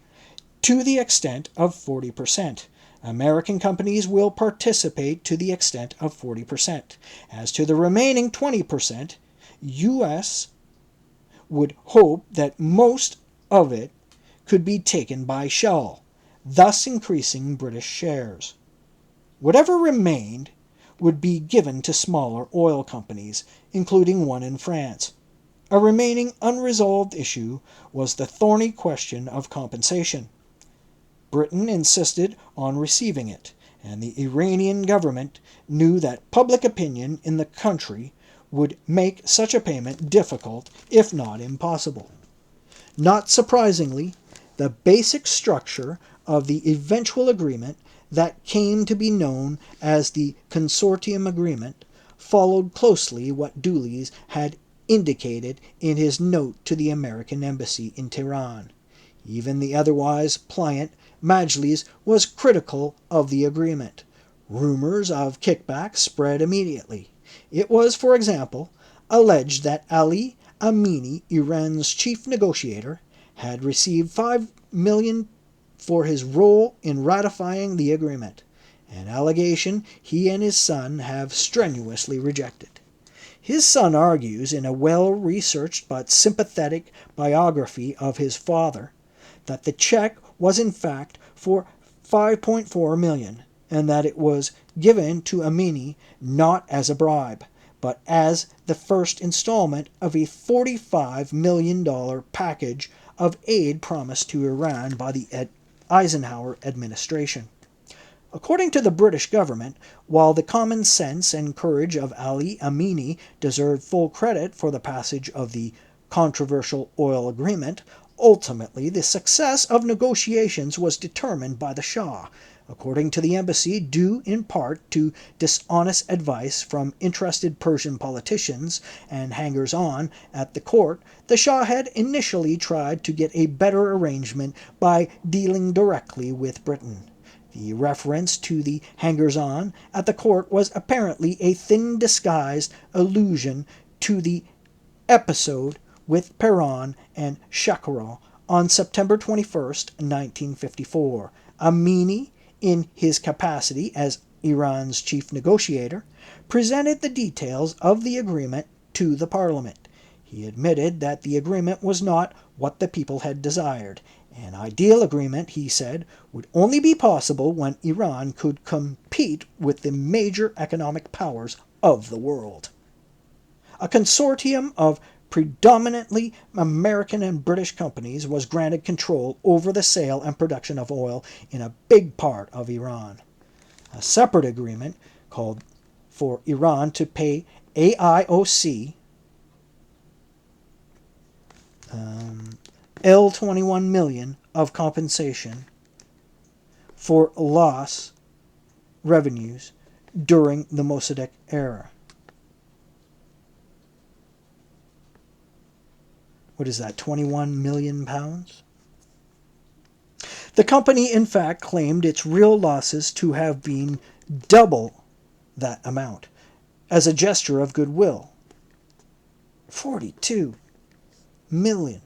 to the extent of 40%. American companies will participate to the extent of 40%. As to the remaining 20%, U.S. would hope that most of it could be taken by Shell, thus increasing British shares. Whatever remained would be given to smaller oil companies, including one in France. A remaining unresolved issue was the thorny question of compensation. Britain insisted on receiving it, and the Iranian government knew that public opinion in the country would make such a payment difficult, if not impossible. Not surprisingly, the basic structure of the eventual agreement that came to be known as the Consortium Agreement followed closely what Dulles had indicated in his note to the American embassy in Tehran. Even the otherwise pliant Majlis was critical of the agreement. Rumors of kickbacks spread immediately. It was, for example, alleged that Ali Amini, Iran's chief negotiator, had received $5 million for his role in ratifying the agreement, an allegation he and his son have strenuously rejected. His son argues in a well-researched but sympathetic biography of his father that the check was in fact for $5.4 million, and that it was given to Amini not as a bribe, but as the first installment of a $45 million package of aid promised to Iran by the Eisenhower administration. According to the British government, while the common sense and courage of Ali Amini deserved full credit for the passage of the controversial oil agreement, ultimately the success of negotiations was determined by the Shah. According to the embassy, due in part to dishonest advice from interested Persian politicians and hangers-on at the court, the Shah had initially tried to get a better arrangement by dealing directly with Britain. The reference to the hangers-on at the court was apparently a thin-disguised allusion to the episode with Peron and Shakarov on September 21, 1954. Amini, in his capacity as Iran's chief negotiator, presented the details of the agreement to the parliament. He admitted that the agreement was not what the people had desired, An ideal agreement, he said, would only be possible when Iran could compete with the major economic powers of the world. A consortium of predominantly American and British companies was granted control over the sale and production of oil in a big part of Iran. A separate agreement called for Iran to pay AIOC L21 million of compensation for lost revenues during the Mossadegh era. What is that, 21 million pounds? The company, in fact, claimed its real losses to have been double that amount as a gesture of goodwill. 42 million.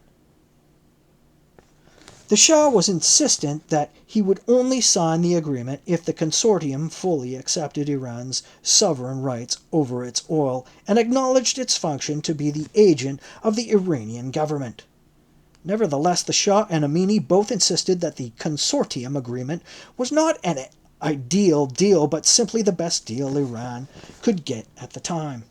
The Shah was insistent that he would only sign the agreement if the consortium fully accepted Iran's sovereign rights over its oil and acknowledged its function to be the agent of the Iranian government. Nevertheless, the Shah and Amini both insisted that the consortium agreement was not an ideal deal, but simply the best deal Iran could get at the time.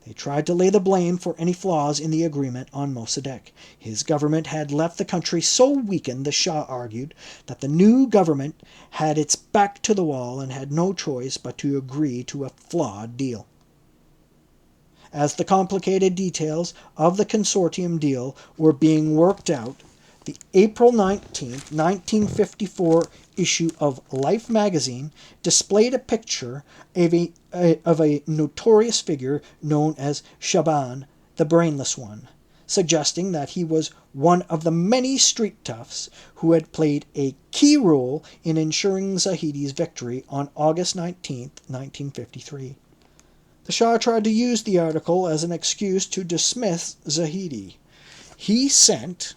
They tried to lay the blame for any flaws in the agreement on Mossadegh. His government had left the country so weakened, the Shah argued, that the new government had its back to the wall and had no choice but to agree to a flawed deal. As the complicated details of the consortium deal were being worked out, the April 19, 1954 issue of Life magazine displayed a picture of a notorious figure known as Shaban, the Brainless One, suggesting that he was one of the many street toughs who had played a key role in ensuring Zahidi's victory on August 19, 1953. The Shah tried to use the article as an excuse to dismiss Zahidi. He sent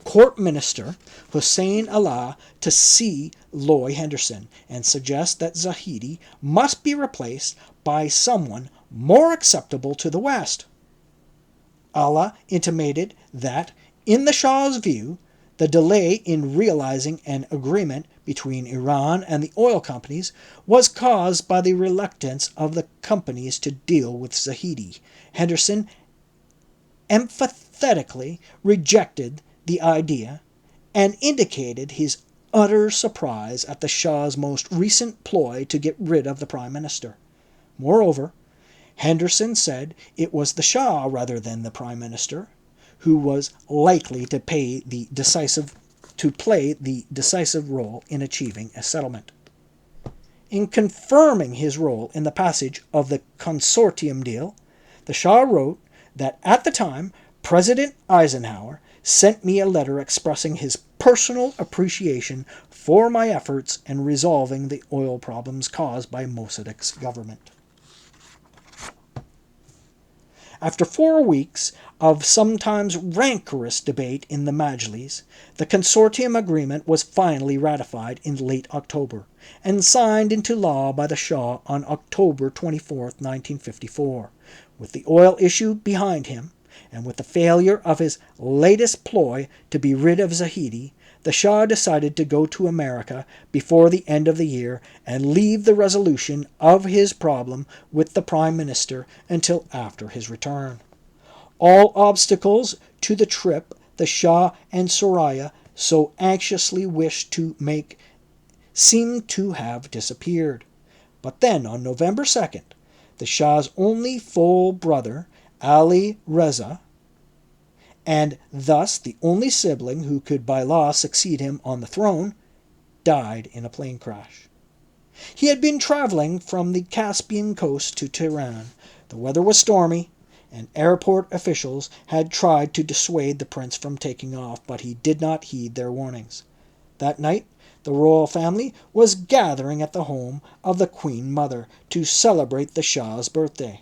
Court Minister Hussein Allah to see Loy Henderson and suggest that Zahidi must be replaced by someone more acceptable to the West. Allah intimated that, in the Shah's view, the delay in realizing an agreement between Iran and the oil companies was caused by the reluctance of the companies to deal with Zahidi. Henderson emphatically rejected the idea and indicated his utter surprise at the Shah's most recent ploy to get rid of the Prime Minister. Moreover, Henderson said it was the Shah rather than the Prime Minister who was likely to play the decisive role in achieving a settlement. In confirming his role in the passage of the consortium deal, the Shah wrote that at the time, President Eisenhower sent me a letter expressing his personal appreciation for my efforts in resolving the oil problems caused by Mossadegh's government. After 4 weeks of sometimes rancorous debate in the Majlis, the consortium agreement was finally ratified in late October and signed into law by the Shah on October 24, 1954. With the oil issue behind him, and with the failure of his latest ploy to be rid of Zahidi, the Shah decided to go to America before the end of the year and leave the resolution of his problem with the Prime Minister until after his return. All obstacles to the trip the Shah and Soraya so anxiously wished to make seemed to have disappeared. But then, on November 2nd, the Shah's only full brother, Ali Reza, and thus the only sibling who could by law succeed him on the throne, died in a plane crash. He had been traveling from the Caspian coast to Tehran. The weather was stormy, and airport officials had tried to dissuade the prince from taking off, but he did not heed their warnings. That night, the royal family was gathering at the home of the Queen Mother to celebrate the Shah's birthday.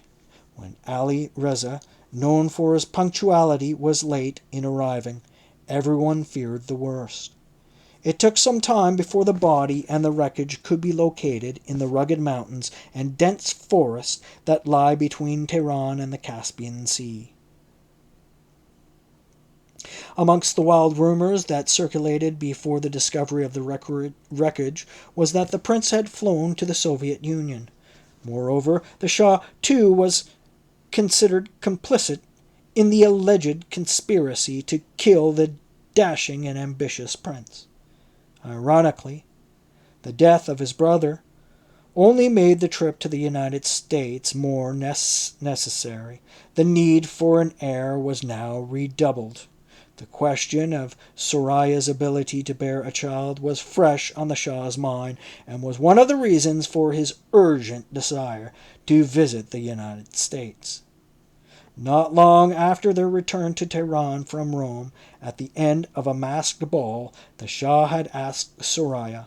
When Ali Reza, known for his punctuality, was late in arriving, everyone feared the worst. It took some time before the body and the wreckage could be located in the rugged mountains and dense forests that lie between Tehran and the Caspian Sea. Amongst the wild rumors that circulated before the discovery of the wreckage was that the prince had flown to the Soviet Union. Moreover, the Shah, too, was considered complicit in the alleged conspiracy to kill the dashing and ambitious prince. Ironically, the death of his brother only made the trip to the United States more necessary. The need for an heir was now redoubled. The question of Soraya's ability to bear a child was fresh on the Shah's mind and was one of the reasons for his urgent desire to visit the United States. Not long after their return to Tehran from Rome, at the end of a masked ball, the Shah had asked Soraya,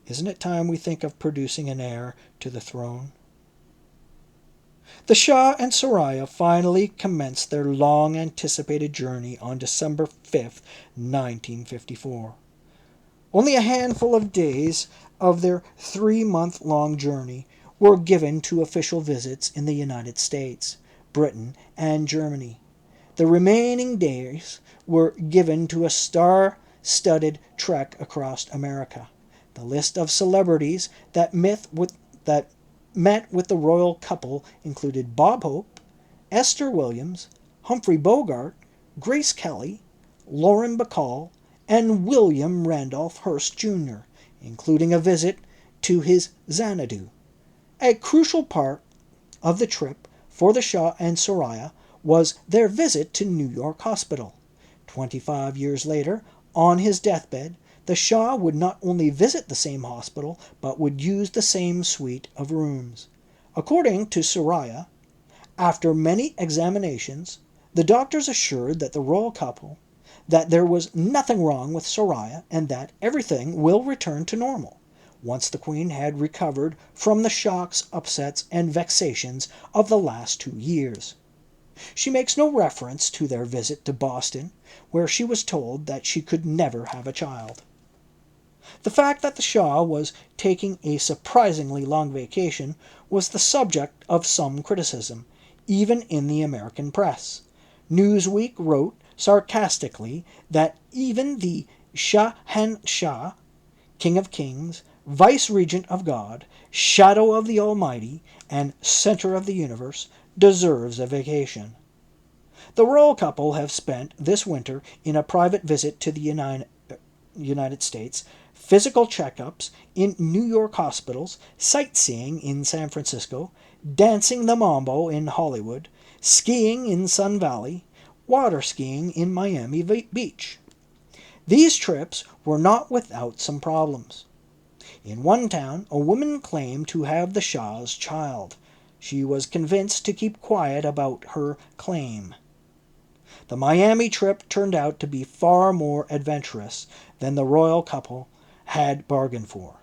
"Isn't it time we think of producing an heir to the throne?" The Shah and Soraya finally commenced their long-anticipated journey on December 5th, 1954. Only a handful of days of their 3-month-long journey were given to official visits in the United States, Britain, and Germany. The remaining days were given to a star-studded trek across America. The list of celebrities that met with the royal couple included Bob Hope, Esther Williams, Humphrey Bogart, Grace Kelly, Lauren Bacall, and William Randolph Hearst Jr., including a visit to his Xanadu. A crucial part of the trip for the Shah and Soraya was their visit to New York Hospital. 25 years later, on his deathbed, the Shah would not only visit the same hospital, but would use the same suite of rooms. According to Soraya, after many examinations, the doctors assured the royal couple that there was nothing wrong with Soraya and that everything will return to normal once the Queen had recovered from the shocks, upsets, and vexations of the last 2 years. She makes no reference to their visit to Boston, where she was told that she could never have a child. The fact that the Shah was taking a surprisingly long vacation was the subject of some criticism, even in the American press. Newsweek wrote sarcastically that even the Shahanshah, King of Kings, Vice-Regent of God, Shadow of the Almighty, and Center of the Universe, deserves a vacation. The royal couple have spent this winter in a private visit to the United States, physical checkups in New York hospitals, sightseeing in San Francisco, dancing the mambo in Hollywood, skiing in Sun Valley, water skiing in Miami Beach. These trips were not without some problems. In one town, a woman claimed to have the Shah's child. She was convinced to keep quiet about her claim. The Miami trip turned out to be far more adventurous than the royal couple had bargained for.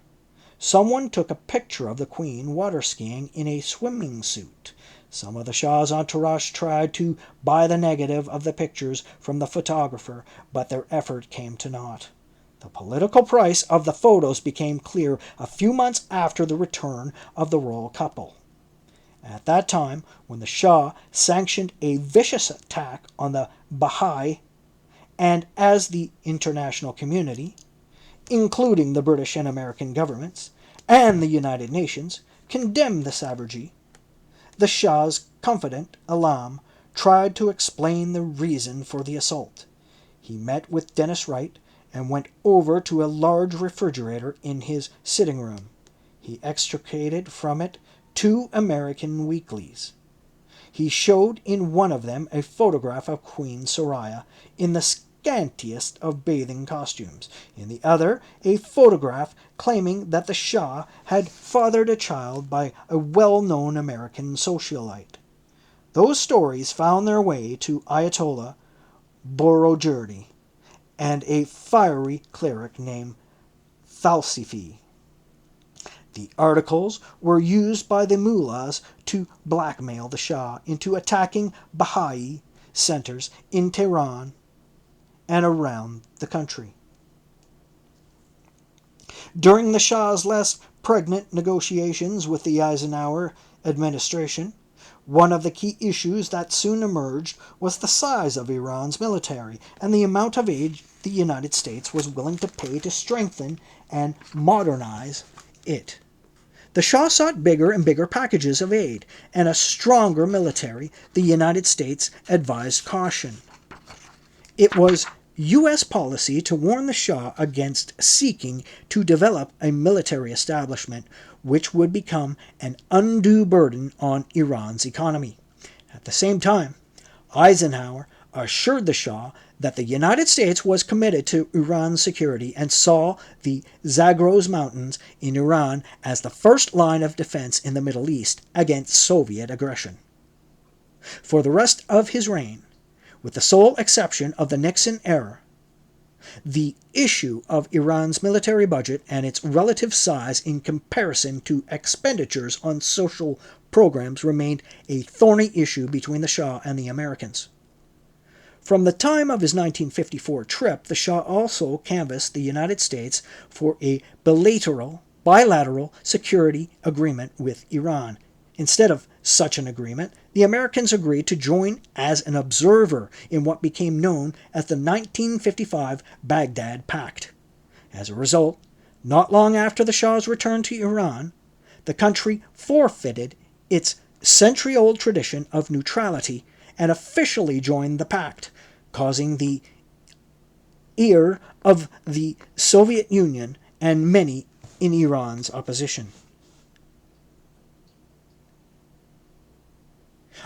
Someone took a picture of the Queen water skiing in a swimming suit. Some of the Shah's entourage tried to buy the negative of the pictures from the photographer, but their effort came to naught. The political price of the photos became clear a few months after the return of the royal couple. At that time, when the Shah sanctioned a vicious attack on the Baha'i, and as the international community, including the British and American governments, and the United Nations, condemned the savagery, the Shah's confidant, Alam, tried to explain the reason for the assault. He met with Dennis Wright and went over to a large refrigerator in his sitting room. He extricated from it 2 American weeklies. He showed in one of them a photograph of Queen Soraya in the scantiest of bathing costumes, in the other a photograph claiming that the Shah had fathered a child by a well-known American socialite. Those stories found their way to Ayatollah Boroujerdi and a fiery cleric named Falsifi. The articles were used by the mullahs to blackmail the Shah into attacking Baha'i centers in Tehran and around the country. During the Shah's less pregnant negotiations with the Eisenhower administration, One of the key issues that soon emerged was the size of Iran's military and the amount of aid the United States was willing to pay to strengthen and modernize it. The Shah sought bigger and bigger packages of aid and a stronger military. The United States advised caution. It was U.S. policy to warn the Shah against seeking to develop a military establishment which would become an undue burden on Iran's economy. At the same time, Eisenhower assured the Shah that the United States was committed to Iran's security and saw the Zagros Mountains in Iran as the first line of defense in the Middle East against Soviet aggression. For the rest of his reign, with the sole exception of the Nixon era, the issue of Iran's military budget and its relative size in comparison to expenditures on social programs remained a thorny issue between the Shah and the Americans. From the time of his 1954 trip, the Shah also canvassed the United States for a bilateral security agreement with Iran. Instead of such an agreement, the Americans agreed to join as an observer in what became known as the 1955 Baghdad Pact. As a result, not long after the Shah's return to Iran, the country forfeited its century-old tradition of neutrality and officially joined the pact, causing the ire of the Soviet Union and many in Iran's opposition.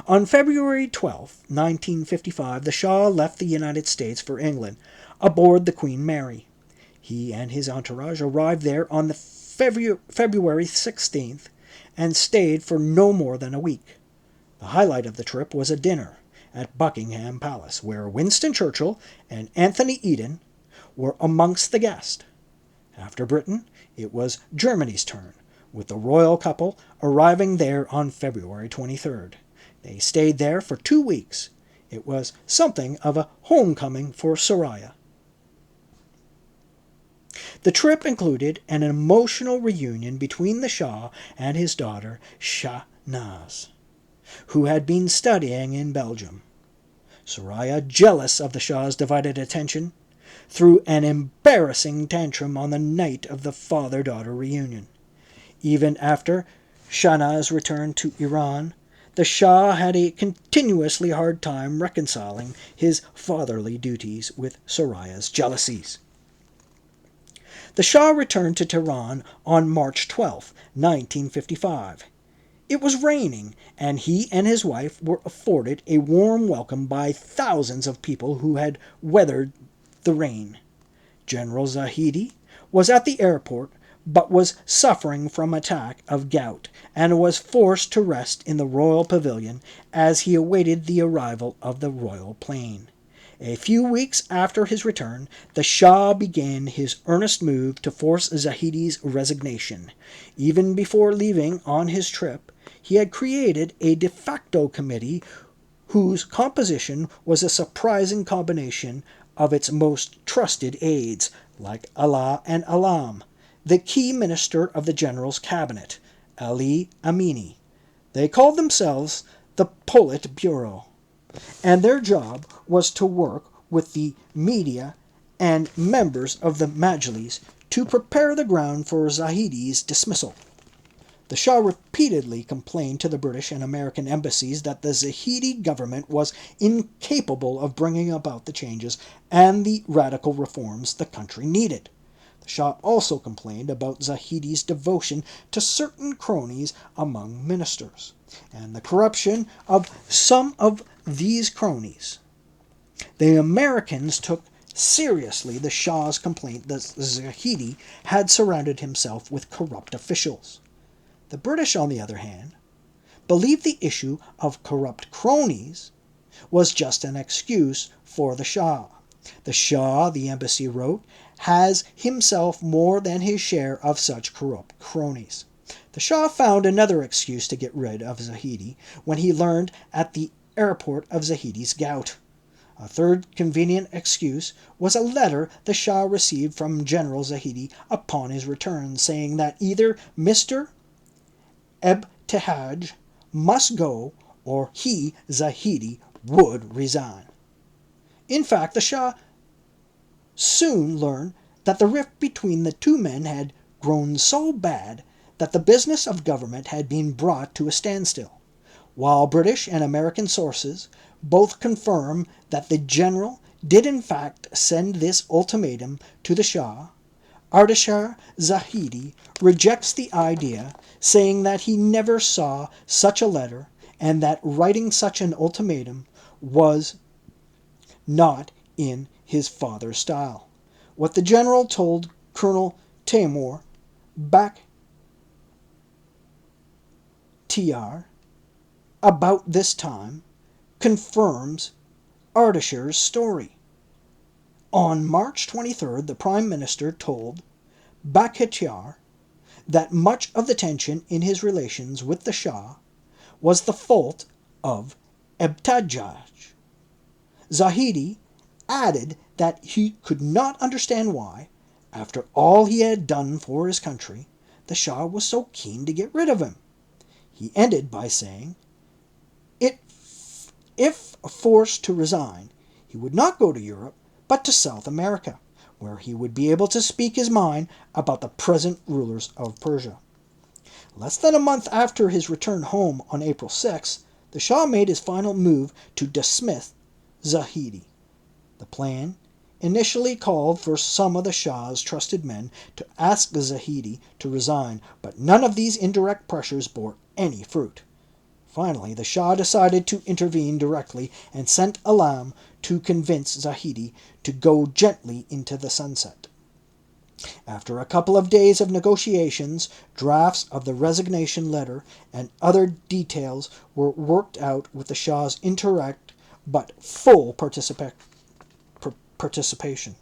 On February 12, 1955, the Shah left the United States for England aboard the Queen Mary. He and his entourage arrived there on the February 16th and stayed for no more than a week. The highlight of the trip was a dinner at Buckingham Palace, where Winston Churchill and Anthony Eden were amongst the guests. After Britain, it was Germany's turn, with the royal couple arriving there on February 23rd. They stayed there for 2 weeks. It was something of a homecoming for Soraya. The trip included an emotional reunion between the Shah and his daughter Shahnaz, who had been studying in Belgium. Soraya, jealous of the Shah's divided attention, threw an embarrassing tantrum on the night of the father-daughter reunion. Even after Shahnaz returned to Iran, the Shah had a continuously hard time reconciling his fatherly duties with Soraya's jealousies. The Shah returned to Tehran on March 12, 1955. It was raining, and he and his wife were afforded a warm welcome by thousands of people who had weathered the rain. General Zahedi was at the airport but was suffering from attack of gout and was forced to rest in the royal pavilion as he awaited the arrival of the royal plane. A few weeks after his return, the Shah began his earnest move to force Zahedi's resignation. Even before leaving on his trip, he had created a de facto committee whose composition was a surprising combination of its most trusted aides, like Allah and Alam, the key minister of the general's cabinet, Ali Amini. They called themselves the Politburo, and their job was to work with the media and members of the Majlis to prepare the ground for Zahedi's dismissal. The Shah repeatedly complained to the British and American embassies that the Zahedi government was incapable of bringing about the changes and the radical reforms the country needed. The Shah also complained about Zahedi's devotion to certain cronies among ministers, and the corruption of some of these cronies. The Americans took seriously the Shah's complaint that Zahedi had surrounded himself with corrupt officials. The British, on the other hand, believed the issue of corrupt cronies was just an excuse for the Shah. The Shah, the embassy wrote, has himself more than his share of such corrupt cronies. The Shah found another excuse to get rid of Zahedi when he learned at the airport of Zahedi's gout. A third convenient excuse was a letter the Shah received from General Zahedi upon his return, saying that either Mr. Ebtihaj must go or he, Zahedi, would resign. In fact, the Shah soon learned that the rift between the two men had grown so bad that the business of government had been brought to a standstill. While British and American sources both confirm that the general did in fact send this ultimatum to the Shah, Ardashir Zahedi rejects the idea, saying that he never saw such a letter and that writing such an ultimatum was not in his father's style. What the general told Colonel Timur Bakhtiar about this time confirms Ardashir's story. On March 23rd, the Prime Minister told Bakhtiar that much of the tension in his relations with the Shah was the fault of Ebtajaj. Zahedi added that he could not understand why, after all he had done for his country, the Shah was so keen to get rid of him. He ended by saying, if forced to resign, he would not go to Europe, but to South America, where he would be able to speak his mind about the present rulers of Persia. Less than a month after his return home on April 6, the Shah made his final move to dismiss Zahedi. The plan initially called for some of the Shah's trusted men to ask Zahedi to resign, but none of these indirect pressures bore any fruit. Finally, the Shah decided to intervene directly and sent Alam to convince Zahedi to go gently into the sunset. After a couple of days of negotiations, drafts of the resignation letter and other details were worked out with the Shah's indirect but full participation.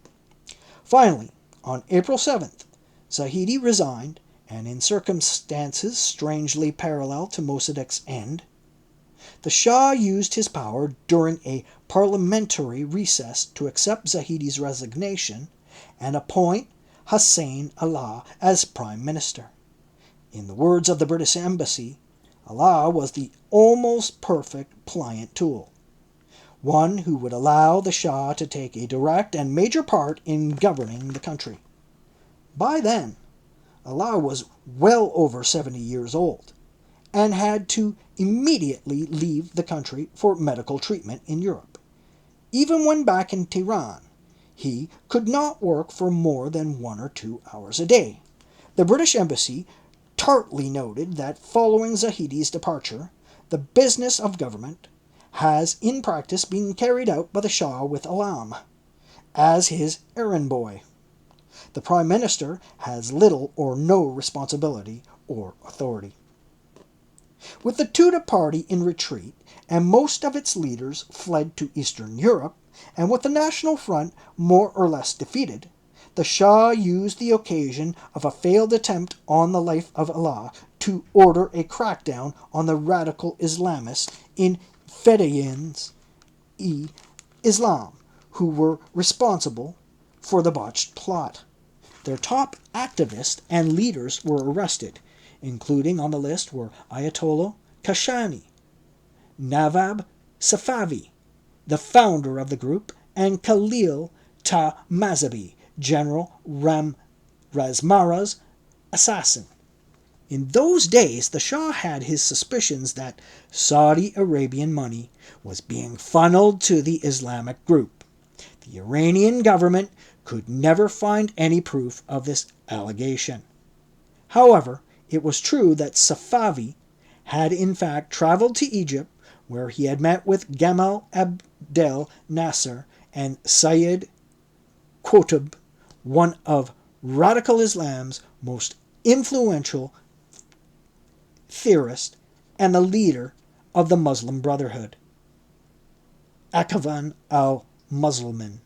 Finally, on April 7th, Zahedi resigned, and in circumstances strangely parallel to Mossadegh's end, the Shah used his power during a parliamentary recess to accept Zahedi's resignation and appoint Hussein Allah as Prime Minister. In the words of the British Embassy, Allah was the almost perfect pliant tool, one who would allow the Shah to take a direct and major part in governing the country. By then, Allah was well over 70 years old and had to immediately leave the country for medical treatment in Europe. Even when back in Tehran, he could not work for more than 1 or 2 hours a day. The British Embassy tartly noted that following Zahedi's departure, the business of government has in practice been carried out by the Shah with Alam as his errand boy. The Prime Minister has little or no responsibility or authority. With the Tudeh party in retreat and most of its leaders fled to Eastern Europe, and with the National Front more or less defeated, the Shah used the occasion of a failed attempt on the life of Allah to order a crackdown on the radical Islamists in Fedayeen-e-Islam, who were responsible for the botched plot. Their top activists and leaders were arrested. Including on the list were Ayatollah Kashani, Nawab Safavi, the founder of the group, and Khalil Tahmazabi, General Razmara's assassin. In those days, the Shah had his suspicions that Saudi Arabian money was being funneled to the Islamic group. The Iranian government could never find any proof of this allegation. However, it was true that Safavi had in fact traveled to Egypt, where he had met with Gamal Abdel Nasser and Sayyid Qutb, one of radical Islam's most influential theorists and the leader of the Muslim Brotherhood, Akavan al-Muslimin.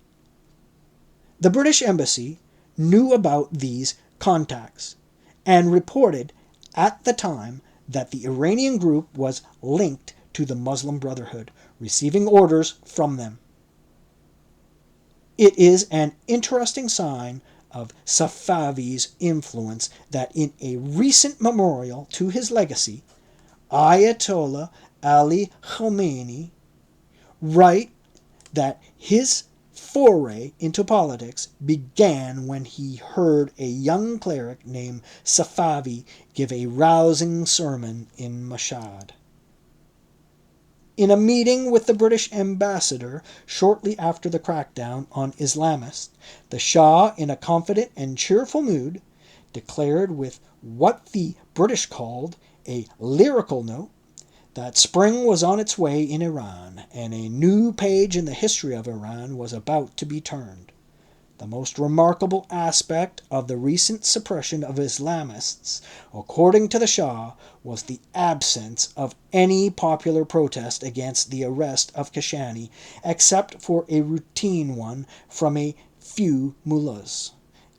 The British Embassy knew about these contacts and reported at the time that the Iranian group was linked to the Muslim Brotherhood, receiving orders from them. It is an interesting sign of Safavi's influence that in a recent memorial to his legacy, Ayatollah Ali Khamenei write that his foray into politics began when he heard a young cleric named Safavi give a rousing sermon in Mashhad. In a meeting with the British ambassador shortly after the crackdown on Islamists, the Shah, in a confident and cheerful mood, declared with what the British called a lyrical note that spring was on its way in Iran, and a new page in the history of Iran was about to be turned. The most remarkable aspect of the recent suppression of Islamists, according to the Shah, was the absence of any popular protest against the arrest of Kashani, except for a routine one from a few mullahs.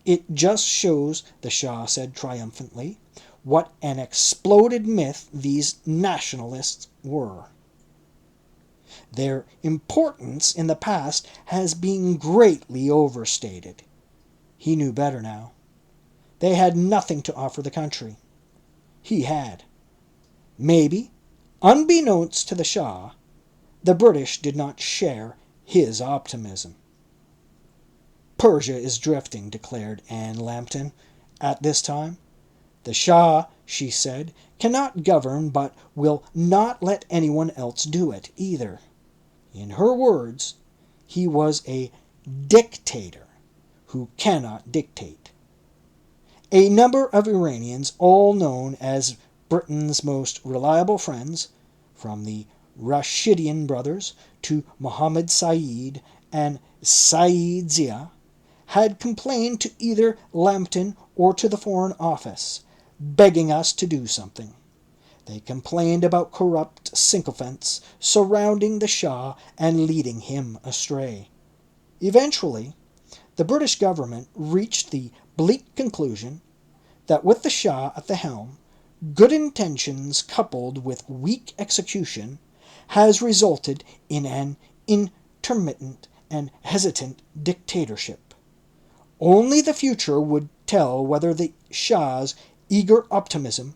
It just shows, the Shah said triumphantly, what an exploded myth these nationalists were. Their importance in the past has been greatly overstated. He knew better now. They had nothing to offer the country. He had. Maybe, unbeknownst to the Shah, the British did not share his optimism. Persia is drifting, declared Anne Lambton at this time. The Shah, she said, cannot govern but will not let anyone else do it either. In her words, he was a dictator who cannot dictate. A number of Iranians, all known as Britain's most reliable friends, from the Rashidian brothers to Mohammed Said and Said Zia, had complained to either Lambton or to the Foreign Office, begging us to do something. They complained about corrupt sycophants surrounding the Shah and leading him astray. Eventually, the British government reached the bleak conclusion that with the Shah at the helm, good intentions coupled with weak execution has resulted in an intermittent and hesitant dictatorship. Only the future would tell whether the Shah's eager optimism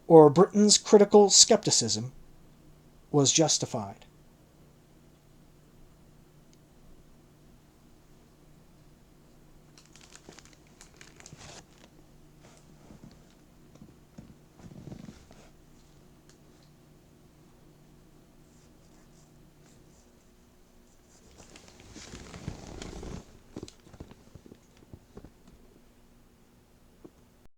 or Britain's critical skepticism was justified.